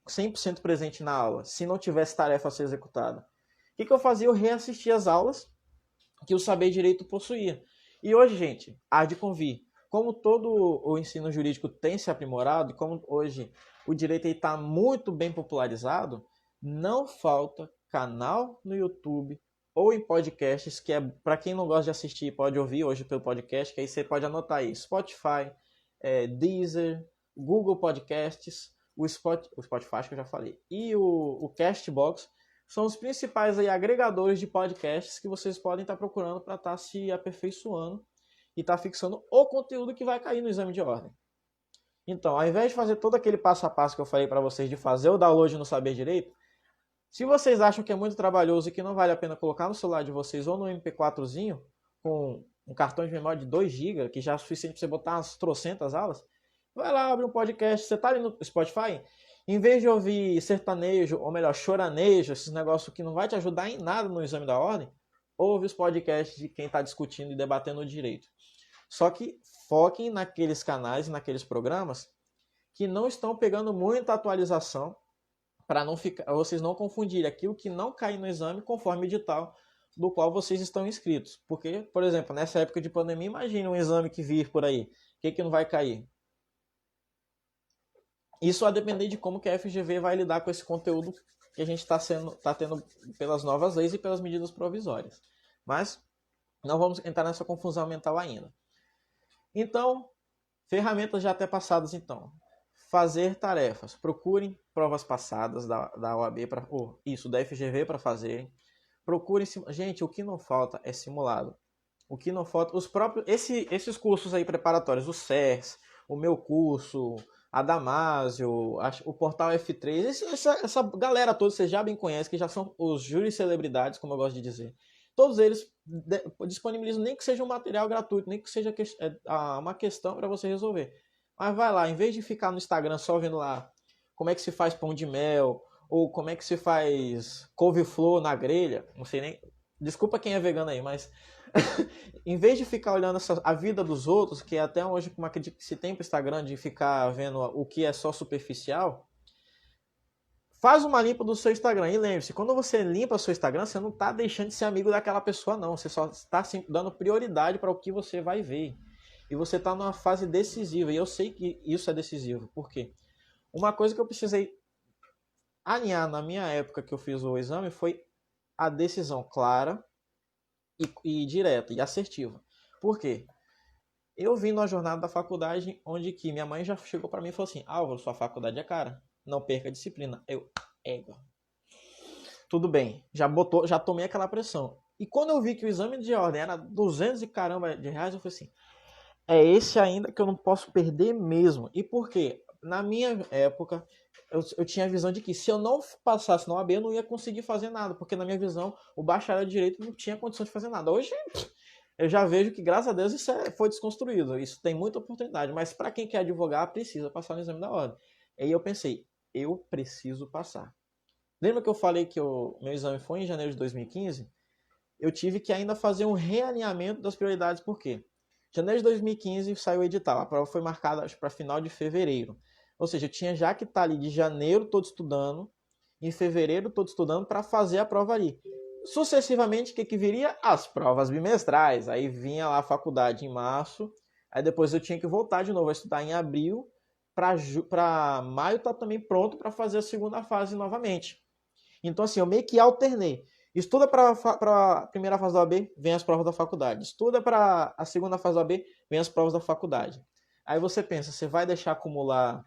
100% presente na aula se não tivesse tarefa a ser executada. O que eu fazia? Eu reassistia as aulas que o Saber Direito possuía. E hoje, gente, há de convir, como todo o ensino jurídico tem se aprimorado, e como hoje o direito está muito bem popularizado, não falta canal no YouTube ou em podcasts, que é para quem não gosta de assistir, pode ouvir hoje pelo podcast, que aí você pode anotar aí, Spotify, Deezer, Google Podcasts, o Spotify, acho que eu já falei, e o Castbox, são os principais aí agregadores de podcasts que vocês podem estar procurando para estar se aperfeiçoando e estar fixando o conteúdo que vai cair no exame de ordem. Então, ao invés de fazer todo aquele passo a passo que eu falei para vocês de fazer o download no Saber Direito, se vocês acham que é muito trabalhoso e que não vale a pena colocar no celular de vocês ou no MP4zinho, com um cartão de memória de 2 GB, que já é suficiente para você botar umas trocentas aulas, vai lá, abre um podcast, você está ali no Spotify, em vez de ouvir sertanejo, ou melhor, choranejo, esses negócios que não vai te ajudar em nada no exame da ordem, ouve os podcasts de quem está discutindo e debatendo o direito. Só que foquem naqueles canais, naqueles programas que não estão pegando muita atualização para vocês não confundirem aquilo que não cai no exame conforme o edital do qual vocês estão inscritos. Porque, por exemplo, nessa época de pandemia, imagine um exame que vir por aí. O que não vai cair? Isso a depender de como que a FGV vai lidar com esse conteúdo que a gente está tendo pelas novas leis e pelas medidas provisórias. Mas não vamos entrar nessa confusão mental ainda. Então, ferramentas já até passadas então. Fazer tarefas. Procurem provas passadas da OAB, da FGV para fazerem. Procurem. Gente, o que não falta é simulado. O que não falta. Esses cursos aí preparatórios, o CERS, o meu curso, a Damásio, o portal F3, essa galera toda vocês já bem conhecem, que já são os júris celebridades, como eu gosto de dizer. Todos eles disponibilizam nem que seja um material gratuito, nem que seja uma questão para você resolver. Mas vai lá, em vez de ficar no Instagram só vendo lá como é que se faz pão de mel, ou como é que se faz couve-flor na grelha, não sei nem... Desculpa quem é vegano aí, mas... em vez de ficar olhando a vida dos outros, que é até hoje uma crítica que se tem para o Instagram de ficar vendo o que é só superficial, faz uma limpa do seu Instagram. E lembre-se, quando você limpa o seu Instagram, você não está deixando de ser amigo daquela pessoa, não. Você só está dando prioridade para o que você vai ver. E você está numa fase decisiva. E eu sei que isso é decisivo. Por quê? Uma coisa que eu precisei alinhar na minha época que eu fiz o exame foi a decisão clara e direta e assertiva. Por quê? Eu vim numa jornada da faculdade onde que minha mãe já chegou para mim e falou assim: Álvaro, sua faculdade é cara, não perca a disciplina. Tudo bem, já tomei aquela pressão. E quando eu vi que o exame de ordem era 200 e caramba de reais, eu falei assim: é esse ainda que eu não posso perder mesmo. E por quê? Na minha época, eu tinha a visão de que se eu não passasse na OAB, eu não ia conseguir fazer nada, porque na minha visão, o bacharel de Direito não tinha condição de fazer nada. Hoje, eu já vejo que, graças a Deus, isso foi desconstruído. Isso tem muita oportunidade, mas para quem quer advogar, precisa passar no exame da ordem. Aí eu pensei, eu preciso passar. Lembra que eu falei que meu exame foi em janeiro de 2015? Eu tive que ainda fazer um realinhamento das prioridades, por quê? Janeiro de 2015 saiu o edital, a prova foi marcada para final de fevereiro. Ou seja, eu tinha já que estar ali de janeiro todo estudando, em fevereiro todo estudando para fazer a prova ali. Sucessivamente, o que viria? As provas bimestrais. Aí vinha lá a faculdade em março, aí depois eu tinha que voltar de novo a estudar em abril, para maio estar também pronto para fazer a segunda fase novamente. Então assim, eu meio que alternei. Estuda para a primeira fase da OAB, vem as provas da faculdade. Estuda para a segunda fase da OAB, vem as provas da faculdade. Aí você pensa, você vai deixar acumular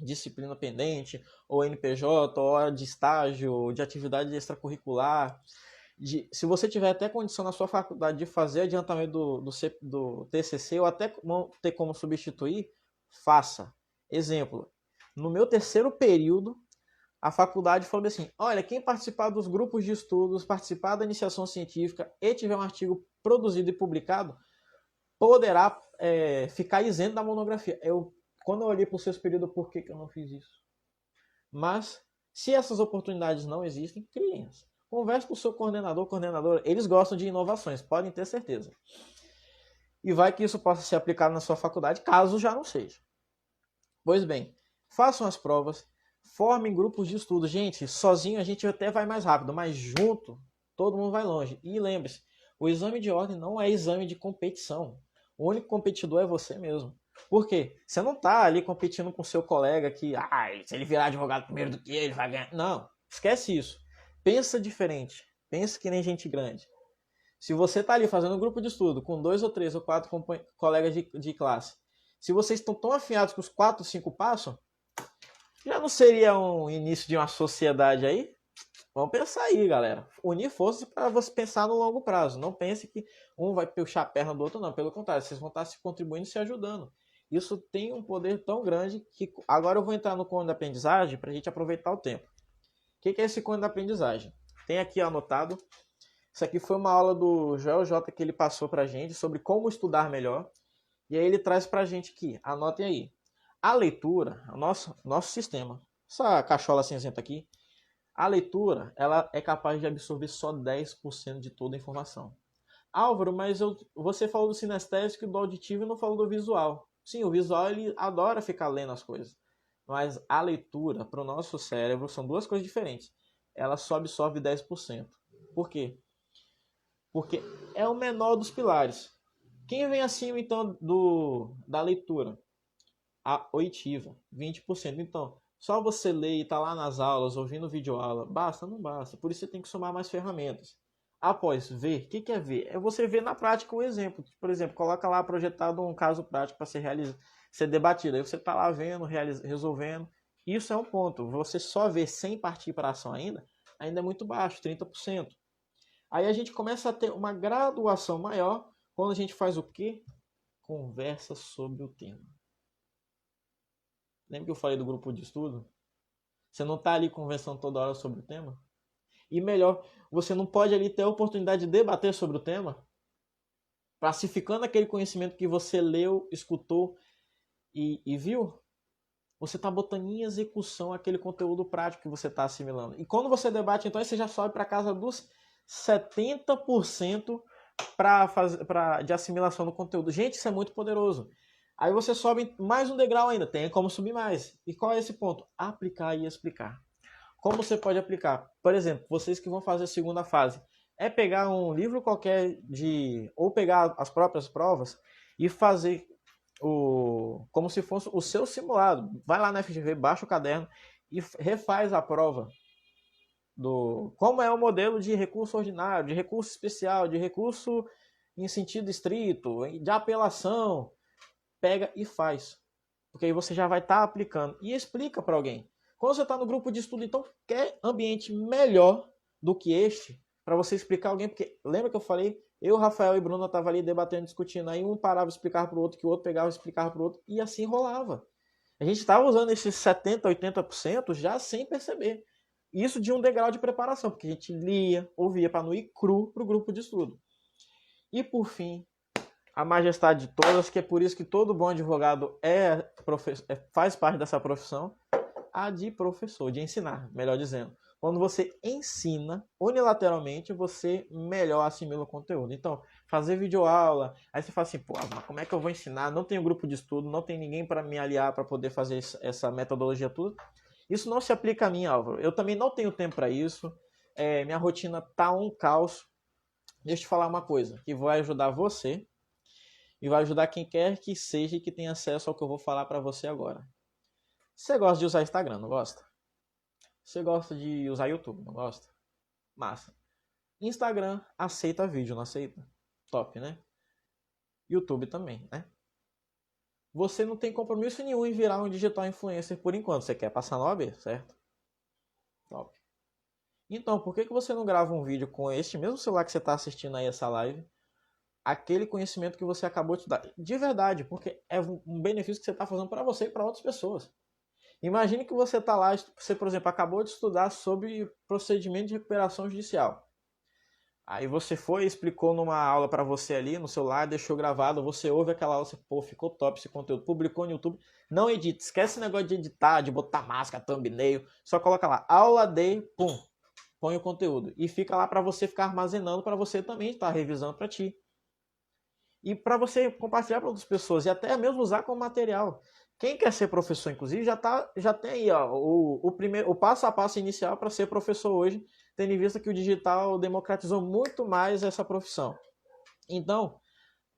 disciplina pendente, ou NPJ, ou hora de estágio, de atividade extracurricular. Se você tiver até condição na sua faculdade de fazer adiantamento do TCC, ou até não ter como substituir, faça. Exemplo, no meu terceiro período, a faculdade falou assim: olha, quem participar dos grupos de estudos, participar da iniciação científica e tiver um artigo produzido e publicado, poderá ficar isento da monografia. Quando eu olhei para o sexto período, por que eu não fiz isso? Mas, se essas oportunidades não existem, criem-as. Converse com o seu coordenadora. Eles gostam de inovações, podem ter certeza. E vai que isso possa ser aplicado na sua faculdade, caso já não seja. Pois bem, façam as provas, formem grupos de estudo. Gente, sozinho a gente até vai mais rápido, mas junto todo mundo vai longe. E lembre-se, o exame de ordem não é exame de competição. O único competidor é você mesmo. Por quê? Você não está ali competindo com seu colega que, se ele virar advogado primeiro do que ele vai ganhar. Não, esquece isso. Pensa diferente. Pense que nem gente grande. Se você está ali fazendo um grupo de estudo com 2 ou 3 ou 4 colegas de classe, se vocês estão tão afiados que os 4 ou 5 passam, já não seria um início de uma sociedade aí? Vamos pensar aí, galera. Unir forças para você pensar no longo prazo. Não pense que um vai puxar a perna do outro, não. Pelo contrário, vocês vão estar se contribuindo e se ajudando. Isso tem um poder tão grande que agora eu vou entrar no cone da aprendizagem para a gente aproveitar o tempo. O que é esse cone da aprendizagem? Tem aqui anotado. Isso aqui foi uma aula do Joel J que ele passou para a gente sobre como estudar melhor. E aí ele traz para a gente aqui. Anotem aí. A leitura, o nosso sistema, essa cachola cinzenta aqui, a leitura, ela é capaz de absorver só 10% de toda a informação. Álvaro, mas você falou do sinestésico e do auditivo e não falou do visual. Sim, o visual ele adora ficar lendo as coisas. Mas a leitura, para o nosso cérebro, são duas coisas diferentes. Ela só absorve 10%. Por quê? Porque é o menor dos pilares. Quem vem acima, então, da leitura? A oitiva, 20%. Então, só você ler e estar lá nas aulas, ouvindo videoaula, basta? Não basta. Por isso você tem que somar mais ferramentas. Após ver, o que é ver? É você ver na prática um exemplo. Por exemplo, coloca lá projetado um caso prático para ser debatido. Aí você está lá vendo, resolvendo. Isso é um ponto. Você só ver sem partir para a ação ainda é muito baixo, 30%. Aí a gente começa a ter uma graduação maior quando a gente faz o quê? Conversa sobre o tema. Lembra que eu falei do grupo de estudo? Você não está ali conversando toda hora sobre o tema? E melhor, você não pode ali ter a oportunidade de debater sobre o tema? Pacificando aquele conhecimento que você leu, escutou e viu? Você está botando em execução aquele conteúdo prático que você está assimilando. E quando você debate, então, aí você já sobe para casa dos 70% de assimilação do conteúdo. Gente, isso é muito poderoso. Aí você sobe mais um degrau ainda, tem como subir mais. E qual é esse ponto? Aplicar e explicar. Como você pode aplicar? Por exemplo, vocês que vão fazer a segunda fase, é pegar um livro qualquer ou pegar as próprias provas e fazer como se fosse o seu simulado. Vai lá na FGV, baixa o caderno e refaz a prova como é o modelo de recurso ordinário, de recurso especial, de recurso em sentido estrito, de apelação. Pega e faz. Porque aí você já vai estar aplicando. E explica para alguém. Quando você está no grupo de estudo, então, quer ambiente melhor do que este para você explicar a alguém? Porque lembra que eu falei? Eu, Rafael e Bruna estavam ali debatendo, discutindo. Aí um parava explicar para o outro, que o outro pegava e explicava para o outro. E assim rolava. A gente estava usando esses 70%, 80% já sem perceber. Isso de um degrau de preparação. Porque a gente lia, ouvia para não ir cru para o grupo de estudo. E por fim, a majestade de todas, que é por isso que todo bom advogado faz parte dessa profissão, a de professor, de ensinar, melhor dizendo. Quando você ensina unilateralmente, você melhor assimila o conteúdo. Então, fazer videoaula, aí você fala assim, pô, mas como é que eu vou ensinar? Não tenho grupo de estudo, não tem ninguém para me aliar para poder fazer essa metodologia tudo. Isso não se aplica a mim, Álvaro. Eu também não tenho tempo para isso. Minha rotina tá um caos. Deixa eu te falar uma coisa que vai ajudar você e vai ajudar quem quer que seja e que tenha acesso ao que eu vou falar para você agora. Você gosta de usar Instagram, não gosta? Você gosta de usar YouTube, não gosta? Massa. Instagram aceita vídeo, não aceita? Top, né? YouTube também, né? Você não tem compromisso nenhum em virar um digital influencer por enquanto. Você quer passar no OAB, certo? Top. Então, por que você não grava um vídeo com este mesmo celular que você está assistindo aí essa live? Aquele conhecimento que você acabou de estudar. De verdade, porque é um benefício que você está fazendo para você e para outras pessoas. Imagine que você está lá, você, por exemplo, acabou de estudar sobre procedimento de recuperação judicial. Aí você foi, explicou numa aula para você ali no celular, deixou gravado, você ouve aquela aula, você, pô, ficou top esse conteúdo, publicou no YouTube. Não edita, esquece esse negócio de editar, de botar máscara, thumbnail, só coloca lá, aula de, pum, põe o conteúdo. E fica lá para você ficar armazenando, para você também estar revisando para ti. E para você compartilhar para outras pessoas e até mesmo usar como material. Quem quer ser professor, inclusive, já tem aí ó, o passo a passo inicial para ser professor hoje, tendo em vista que o digital democratizou muito mais essa profissão. Então,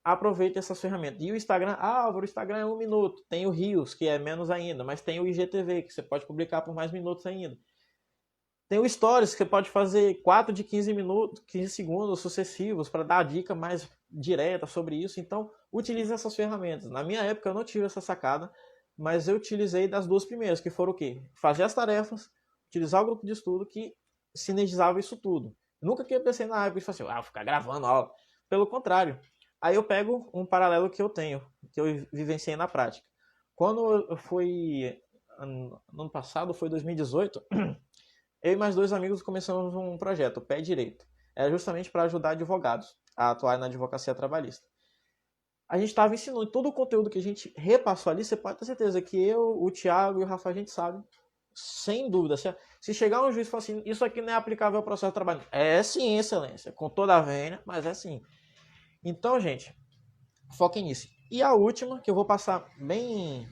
aproveite essas ferramentas. E o Instagram, o Instagram é 1 minuto. Tem o Reels, que é menos ainda, mas tem o IGTV, que você pode publicar por mais minutos ainda. Tem o Stories, que você pode fazer 4 de 15 minutos, 15 segundos sucessivos para dar a dica mais direta sobre isso. Então, utilize essas ferramentas. Na minha época eu não tive essa sacada, mas eu utilizei das duas primeiras, que foram o quê? Fazer as tarefas, utilizar o grupo de estudo que sinergizava isso tudo. Nunca que eu pensei na época de falar assim, vou ficar gravando aula. Pelo contrário. Aí eu pego um paralelo que eu tenho, que eu vivenciei na prática. Quando eu fui, no ano passado, foi 2018, eu e mais dois amigos começamos um projeto, o Pé Direito. Era justamente para ajudar advogados a atuar na advocacia trabalhista. A gente estava ensinando todo o conteúdo que a gente repassou ali, você pode ter certeza que eu, o Thiago e o Rafa, a gente sabe, sem dúvida. Se chegar um juiz e falar assim, isso aqui não é aplicável ao processo de trabalho. É sim, excelência, com toda a vênia, mas é sim. Então, gente, foquem nisso. E a última, que eu vou passar bem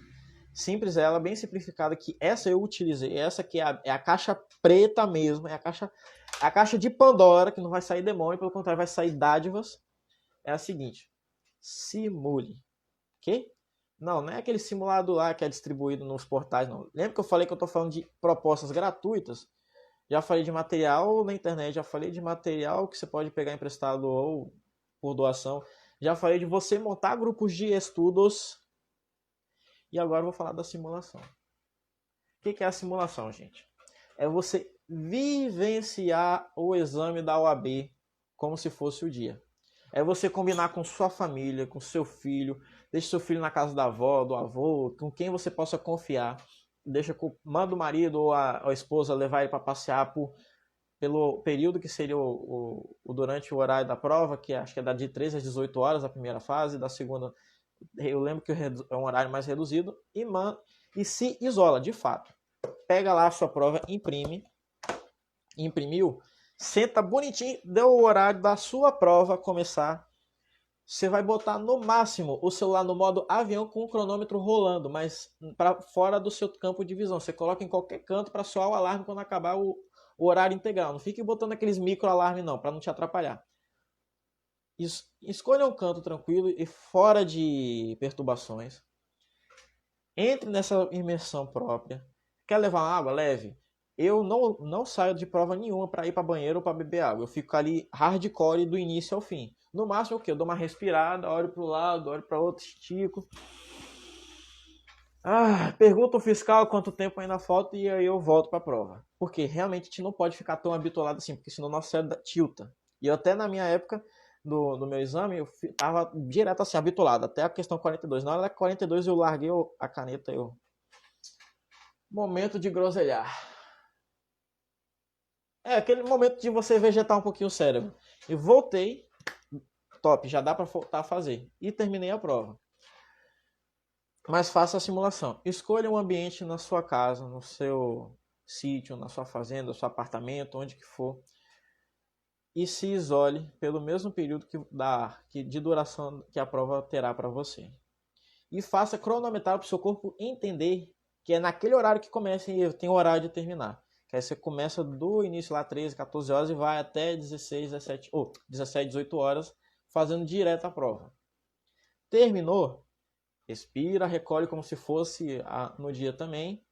simples, ela bem simplificada, que essa eu utilizei, essa que é a caixa preta mesmo, é a caixa de Pandora, que não vai sair demônio, pelo contrário, vai sair dádivas, é a seguinte: simule. Que? Não é aquele simulado lá que é distribuído nos portais, não. Lembra que eu falei que eu estou falando de propostas gratuitas? Já falei de material na internet, já falei de material que você pode pegar emprestado ou por doação. Já falei de você montar grupos de estudos. E agora eu vou falar da simulação. O que é a simulação, gente? É você vivenciar o exame da OAB como se fosse o dia. É você combinar com sua família, com seu filho, deixa seu filho na casa da avó, do avô, com quem você possa confiar. Manda o marido ou a esposa levar ele para passear pelo período que seria durante o horário da prova, que acho que é de 13 às 18 horas a primeira fase, da segunda eu lembro que é um horário mais reduzido, e se isola, de fato. Pega lá a sua prova, imprimiu, senta bonitinho, deu o horário da sua prova começar. Você vai botar no máximo o celular no modo avião com o cronômetro rolando, mas para fora do seu campo de visão. Você coloca em qualquer canto para soar o alarme quando acabar o horário integral. Não fique botando aqueles micro alarmes não, para não te atrapalhar. Escolha um canto tranquilo e fora de perturbações. Entre nessa imersão própria. Quer levar uma água? Leve. Eu não saio de prova nenhuma para ir para banheiro ou para beber água. Eu fico ali hardcore do início ao fim. No máximo o quê? Eu dou uma respirada, olho para o lado, olho para outro, estico. Pergunta o fiscal quanto tempo ainda falta e aí eu volto para a prova. Porque realmente a gente não pode ficar tão habituado assim, porque senão o nosso cérebro tilta. E eu até na minha época do meu exame, eu tava direto assim, habituado, até a questão 42. Na hora da 42 eu larguei a caneta, momento de groselhar. É, aquele momento de você vegetar um pouquinho o cérebro. E voltei, top, já dá para voltar a fazer. E terminei a prova. Mas faça a simulação. Escolha um ambiente na sua casa, no seu sítio, na sua fazenda, no seu apartamento, onde que for. E se isole pelo mesmo período de duração que a prova terá para você. E faça cronometrado para o seu corpo entender que é naquele horário que começa e tem o horário de terminar. Que aí você começa do início lá 13, 14 horas e vai até 16, 17, 18 horas fazendo direto a prova. Terminou? Respira, recolhe como se fosse no dia também.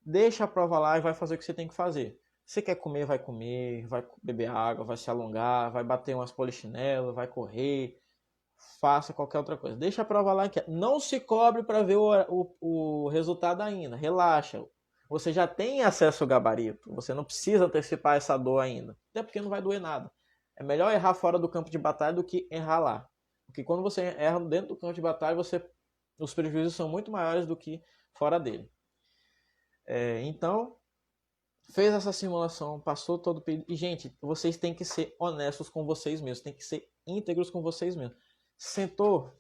Deixa a prova lá e vai fazer o que você tem que fazer. Você quer comer, vai beber água, vai se alongar, vai bater umas polichinelo, vai correr, faça qualquer outra coisa. Deixa a prova lá. Não se cobre para ver o resultado ainda. Relaxa. Você já tem acesso ao gabarito. Você não precisa antecipar essa dor ainda. Até porque não vai doer nada. É melhor errar fora do campo de batalha do que errar lá. Porque quando você erra dentro do campo de batalha, os prejuízos são muito maiores do que fora dele. Então, fez essa simulação, passou todo o período. E, gente, vocês têm que ser honestos com vocês mesmos. Têm que ser íntegros com vocês mesmos. Sentou,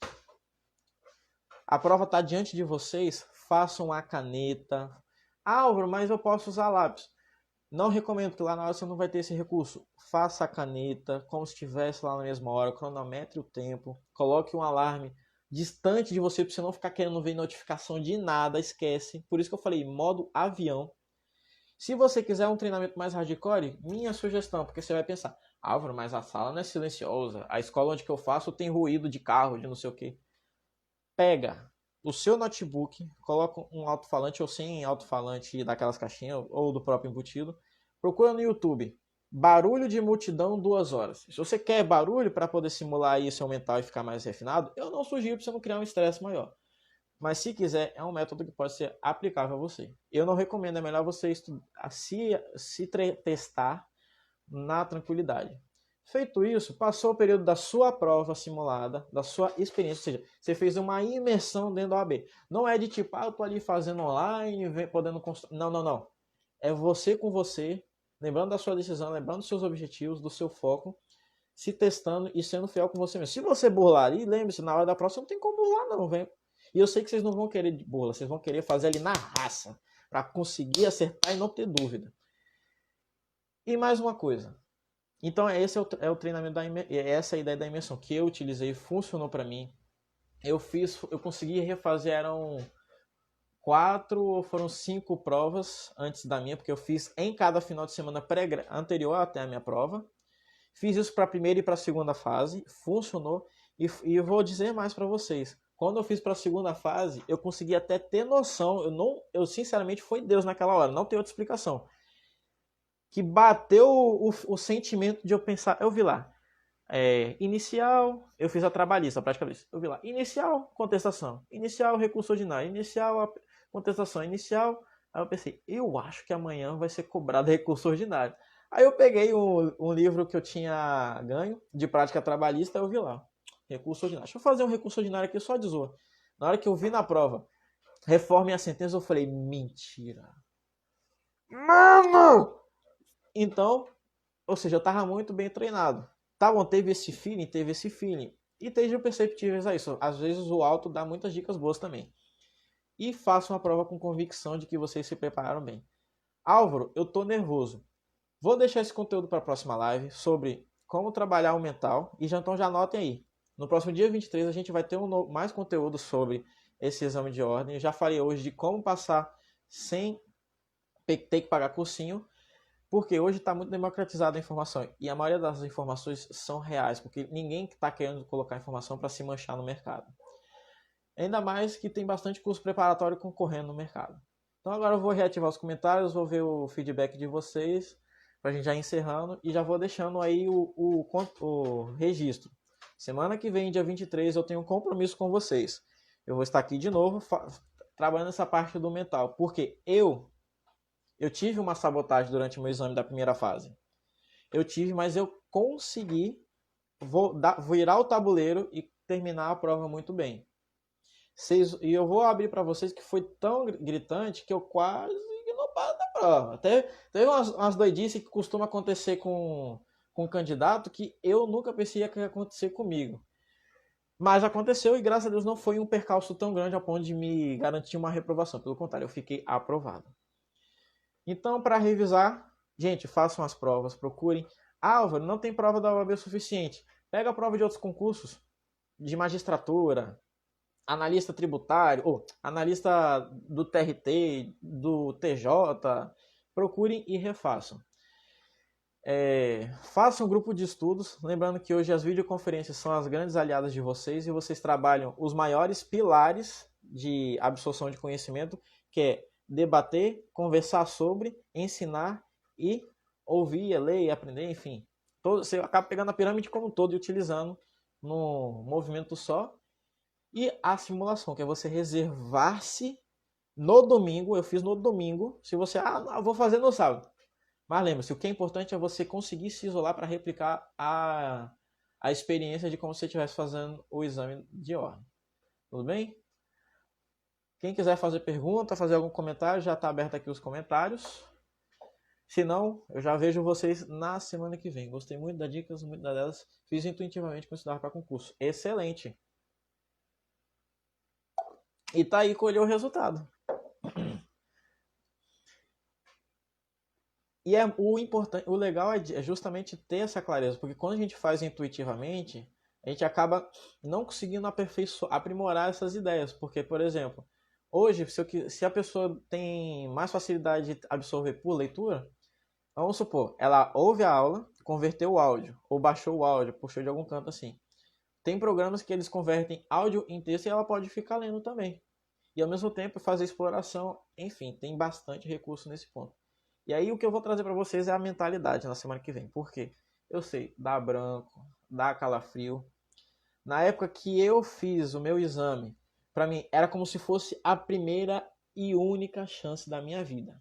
a prova está diante de vocês, façam a caneta. Álvaro, mas eu posso usar lápis. Não recomendo, que lá na hora você não vai ter esse recurso. Faça a caneta, como se estivesse lá na mesma hora, cronometre o tempo, coloque um alarme distante de você, para você não ficar querendo ver notificação de nada, esquece. Por isso que eu falei, modo avião. Se você quiser um treinamento mais hardcore, minha sugestão, porque você vai pensar, Álvaro, mas a sala não é silenciosa, a escola onde que eu faço tem ruído de carro, de não sei o que. Pega o seu notebook, coloca um alto-falante ou sem alto-falante daquelas caixinhas, ou do próprio embutido, Procura no YouTube. Barulho de multidão 2 horas. Se você quer barulho para poder simular aí seu mental e ficar mais refinado, eu não sugiro para você não criar um estresse maior. Mas se quiser, é um método que pode ser aplicável a você. Eu não recomendo, é melhor você testar na tranquilidade. Feito isso, passou o período da sua prova simulada, da sua experiência, ou seja, você fez uma imersão dentro da OAB. Não é de tipo, eu tô ali fazendo online, podendo construir. Não, não, não. É você com você, lembrando da sua decisão, lembrando dos seus objetivos, do seu foco, se testando e sendo fiel com você mesmo. Se você burlar ali, lembre-se, na hora da prova você não tem como burlar, não, vem. E eu sei que vocês não vão querer de burla, vocês vão querer fazer ali na raça, para conseguir acertar e não ter dúvida. E mais uma coisa. Então esse é o treinamento essa é a ideia da imersão que eu utilizei, funcionou para mim. Eu consegui refazer, eram 4 ou foram 5 provas antes da minha, porque eu fiz em cada final de semana anterior até a minha prova. Fiz isso para a primeira e para a segunda fase, funcionou. E eu vou dizer mais para vocês. Quando eu fiz para a segunda fase, eu consegui até ter noção. Eu sinceramente foi Deus naquela hora, não tem outra explicação. Que bateu o sentimento de eu pensar, eu vi lá. Inicial, eu fiz a trabalhista, praticamente. Eu vi lá, inicial, contestação. Inicial, recurso ordinário. Inicial, contestação. Inicial. Aí eu pensei, eu acho que amanhã vai ser cobrado recurso ordinário. Aí eu peguei um livro que eu tinha ganho, de prática trabalhista, eu vi lá, recurso ordinário. Deixa eu fazer um recurso ordinário aqui só de zoa. Na hora que eu vi na prova, reforme a sentença, eu falei, mentira. Mano! Então, ou seja, eu tava muito bem treinado. Tá bom, teve esse feeling. E esteja perceptíveis a isso. Às vezes o alto dá muitas dicas boas também. E faça uma prova com convicção de que vocês se prepararam bem. Álvaro, eu tô nervoso. Vou deixar esse conteúdo para a próxima live sobre como trabalhar o mental. E então já anotem aí. No próximo dia 23 a gente vai ter mais conteúdo sobre esse exame de ordem. Eu já falei hoje de como passar sem ter que pagar cursinho. Porque hoje está muito democratizada a informação. E a maioria das informações são reais. Porque ninguém está querendo colocar informação para se manchar no mercado. Ainda mais que tem bastante curso preparatório concorrendo no mercado. Então agora eu vou reativar os comentários. Vou ver o feedback de vocês. Para a gente já encerrando. E já vou deixando aí o registro. Semana que vem, dia 23, eu tenho um compromisso com vocês. Eu vou estar aqui de novo trabalhando essa parte do mental. Porque eu tive uma sabotagem durante o meu exame da primeira fase. Eu tive, mas eu consegui virar o tabuleiro e terminar a prova muito bem. E eu vou abrir para vocês que foi tão gritante que eu quase não paro da prova. Teve umas doidices que costuma acontecer com um candidato que eu nunca pensei que ia acontecer comigo. Mas aconteceu e graças a Deus não foi um percalço tão grande a ponto de me garantir uma reprovação. Pelo contrário, eu fiquei aprovado. Então, para revisar, gente, façam as provas, procurem. Álvaro, não tem prova da OAB suficiente. Pega a prova de outros concursos, de magistratura, analista tributário, ou analista do TRT, do TJ. Procurem e refaçam. Façam um grupo de estudos, lembrando que hoje as videoconferências são as grandes aliadas de vocês e vocês trabalham os maiores pilares de absorção de conhecimento, que é debater, conversar sobre, ensinar e ouvir, ler, aprender, enfim. Você acaba pegando a pirâmide como um todo e utilizando num movimento só. E a simulação, que é você reservar-se no domingo. Eu fiz no domingo. Se você, eu vou fazer no sábado. Mas lembre-se, o que é importante é você conseguir se isolar para replicar a experiência de como se você estivesse fazendo o exame de ordem. Tudo bem? Quem quiser fazer pergunta, fazer algum comentário, já está aberto aqui os comentários. Se não, eu já vejo vocês na semana que vem. Gostei muito das dicas, muito delas. Fiz intuitivamente com estudar para concurso. Excelente! E tá aí, colheu o resultado. E o legal é justamente ter essa clareza, porque quando a gente faz intuitivamente, a gente acaba não conseguindo aprimorar essas ideias. Porque, por exemplo, hoje, se a pessoa tem mais facilidade de absorver por leitura, vamos supor, ela ouve a aula, converteu o áudio, ou baixou o áudio, puxou de algum canto assim. Tem programas que eles convertem áudio em texto e ela pode ficar lendo também. E ao mesmo tempo fazer exploração, enfim, tem bastante recurso nesse ponto. E aí o que eu vou trazer para vocês é a mentalidade na semana que vem. Por quê? Eu sei, dá branco, dá calafrio. Na época que eu fiz o meu exame, para mim era como se fosse a primeira e única chance da minha vida.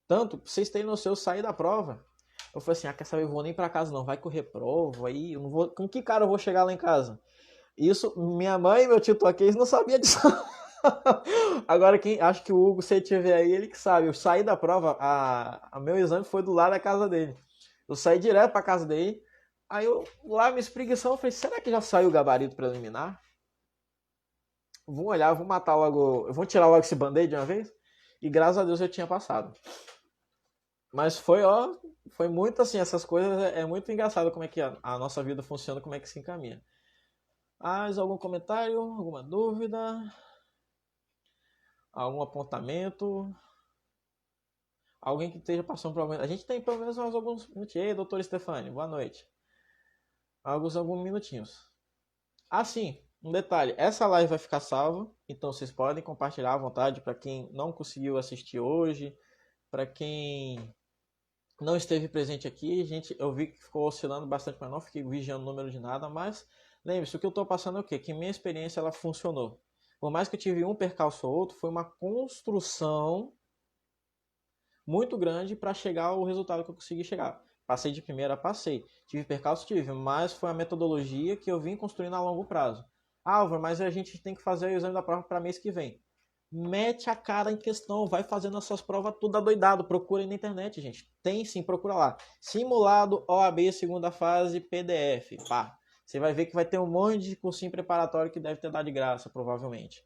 Tanto, pra vocês terem noção, eu saí da prova. Eu falei assim, quer saber, eu vou nem pra casa não, vai correr prova aí, eu não vou, com que cara eu vou chegar lá em casa? Isso, minha mãe e meu tio Toquês não sabia disso. Agora, quem acho que o Hugo, se ele tiver aí, ele que sabe. Eu saí da prova, a meu exame foi do lado da casa dele. Eu saí direto pra casa dele. Aí eu lá me espreguiçando, eu falei, será que já saiu o gabarito preliminar? Vou olhar, vou matar logo. Eu vou tirar logo esse band-aid de uma vez. E graças a Deus eu tinha passado. Mas foi, ó, foi muito assim, essas coisas é muito engraçado como é que a nossa vida funciona, como é que se encaminha. Mais algum comentário? Alguma dúvida? Algum apontamento? Alguém que esteja passando por algum... A gente tem pelo menos mais alguns minutinhos. Ei, doutor Stefani, boa noite. Alguns minutinhos. Ah, sim, um detalhe. Essa live vai ficar salva, então vocês podem compartilhar à vontade para quem não conseguiu assistir hoje, para quem não esteve presente aqui. Gente, eu vi que ficou oscilando bastante, mas não fiquei vigiando o número de nada. Mas lembre-se, o que eu estou passando é o quê? Que minha experiência ela funcionou. Por mais que eu tive um percalço ou outro, foi uma construção muito grande para chegar ao resultado que eu consegui chegar. Passei de primeira, passei. Tive percalço, tive, mas foi a metodologia que eu vim construindo a longo prazo. Álvaro, mas a gente tem que fazer o exame da prova para mês que vem. Mete a cara em questão, vai fazendo essas provas tudo adoidado. Procura aí na internet, gente. Tem sim, procura lá. Simulado OAB segunda fase PDF. Pá. Você vai ver que vai ter um monte de cursinho preparatório que deve ter dado de graça, provavelmente.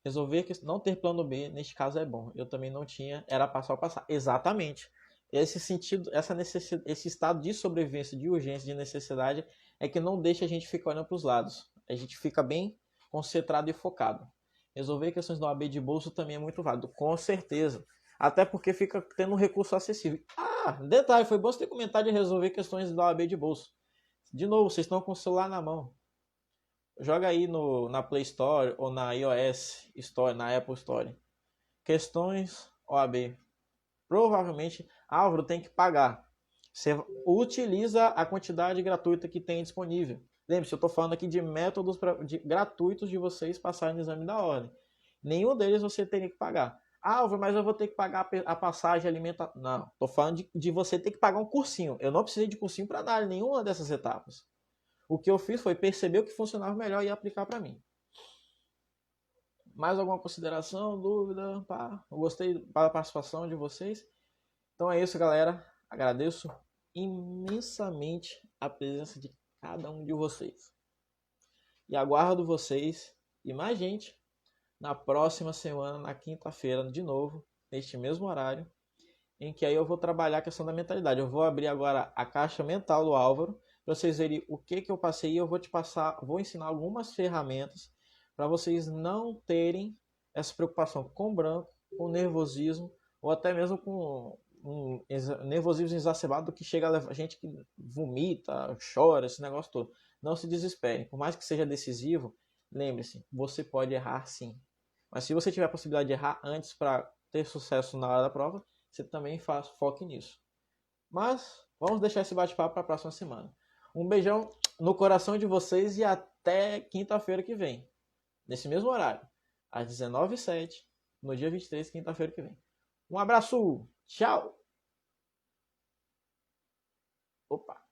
Resolver que não ter plano B, neste caso, é bom. Eu também não tinha, era passar ou passar. Exatamente. Esse sentido, esse estado de sobrevivência, de urgência, de necessidade, é que não deixa a gente ficar olhando para os lados. A gente fica bem concentrado e focado. Resolver questões do OAB de bolso também é muito válido, com certeza. Até porque fica tendo um recurso acessível. Ah, detalhe, foi bom você ter comentado de resolver questões do OAB de bolso. De novo, vocês estão com o celular na mão. Joga aí na Play Store ou na iOS Store, na Apple Store. Questões OAB. Provavelmente, Álvaro tem que pagar. Você utiliza a quantidade gratuita que tem disponível. Lembre-se, eu estou falando aqui de métodos gratuitos de vocês passarem no exame da ordem. Nenhum deles você teria que pagar. Álvaro, mas eu vou ter que pagar a passagem, alimentação. Não, estou falando de você ter que pagar um cursinho. Eu não precisei de cursinho para nada, nenhuma dessas etapas. O que eu fiz foi perceber o que funcionava melhor e aplicar para mim. Mais alguma consideração, dúvida? Pá, eu gostei da participação de vocês. Então é isso, galera. Agradeço imensamente a presença de cada um de vocês. E aguardo vocês e mais gente na próxima semana, na quinta-feira, de novo, neste mesmo horário, em que aí eu vou trabalhar a questão da mentalidade. Eu vou abrir agora a caixa mental do Álvaro, para vocês verem o que eu passei e eu vou vou ensinar algumas ferramentas para vocês não terem essa preocupação com branco, com nervosismo ou até mesmo com um nervosismo exacerbado que chega a levar gente que vomita, chora, esse negócio todo. Não se desesperem, por mais que seja decisivo, lembre-se, você pode errar sim. Mas se você tiver a possibilidade de errar antes para ter sucesso na hora da prova, você também foque nisso. Mas vamos deixar esse bate-papo para a próxima semana. Um beijão no coração de vocês e até quinta-feira que vem. Nesse mesmo horário. Às 19h07, no dia 23, quinta-feira que vem. Um abraço. Tchau. Opa.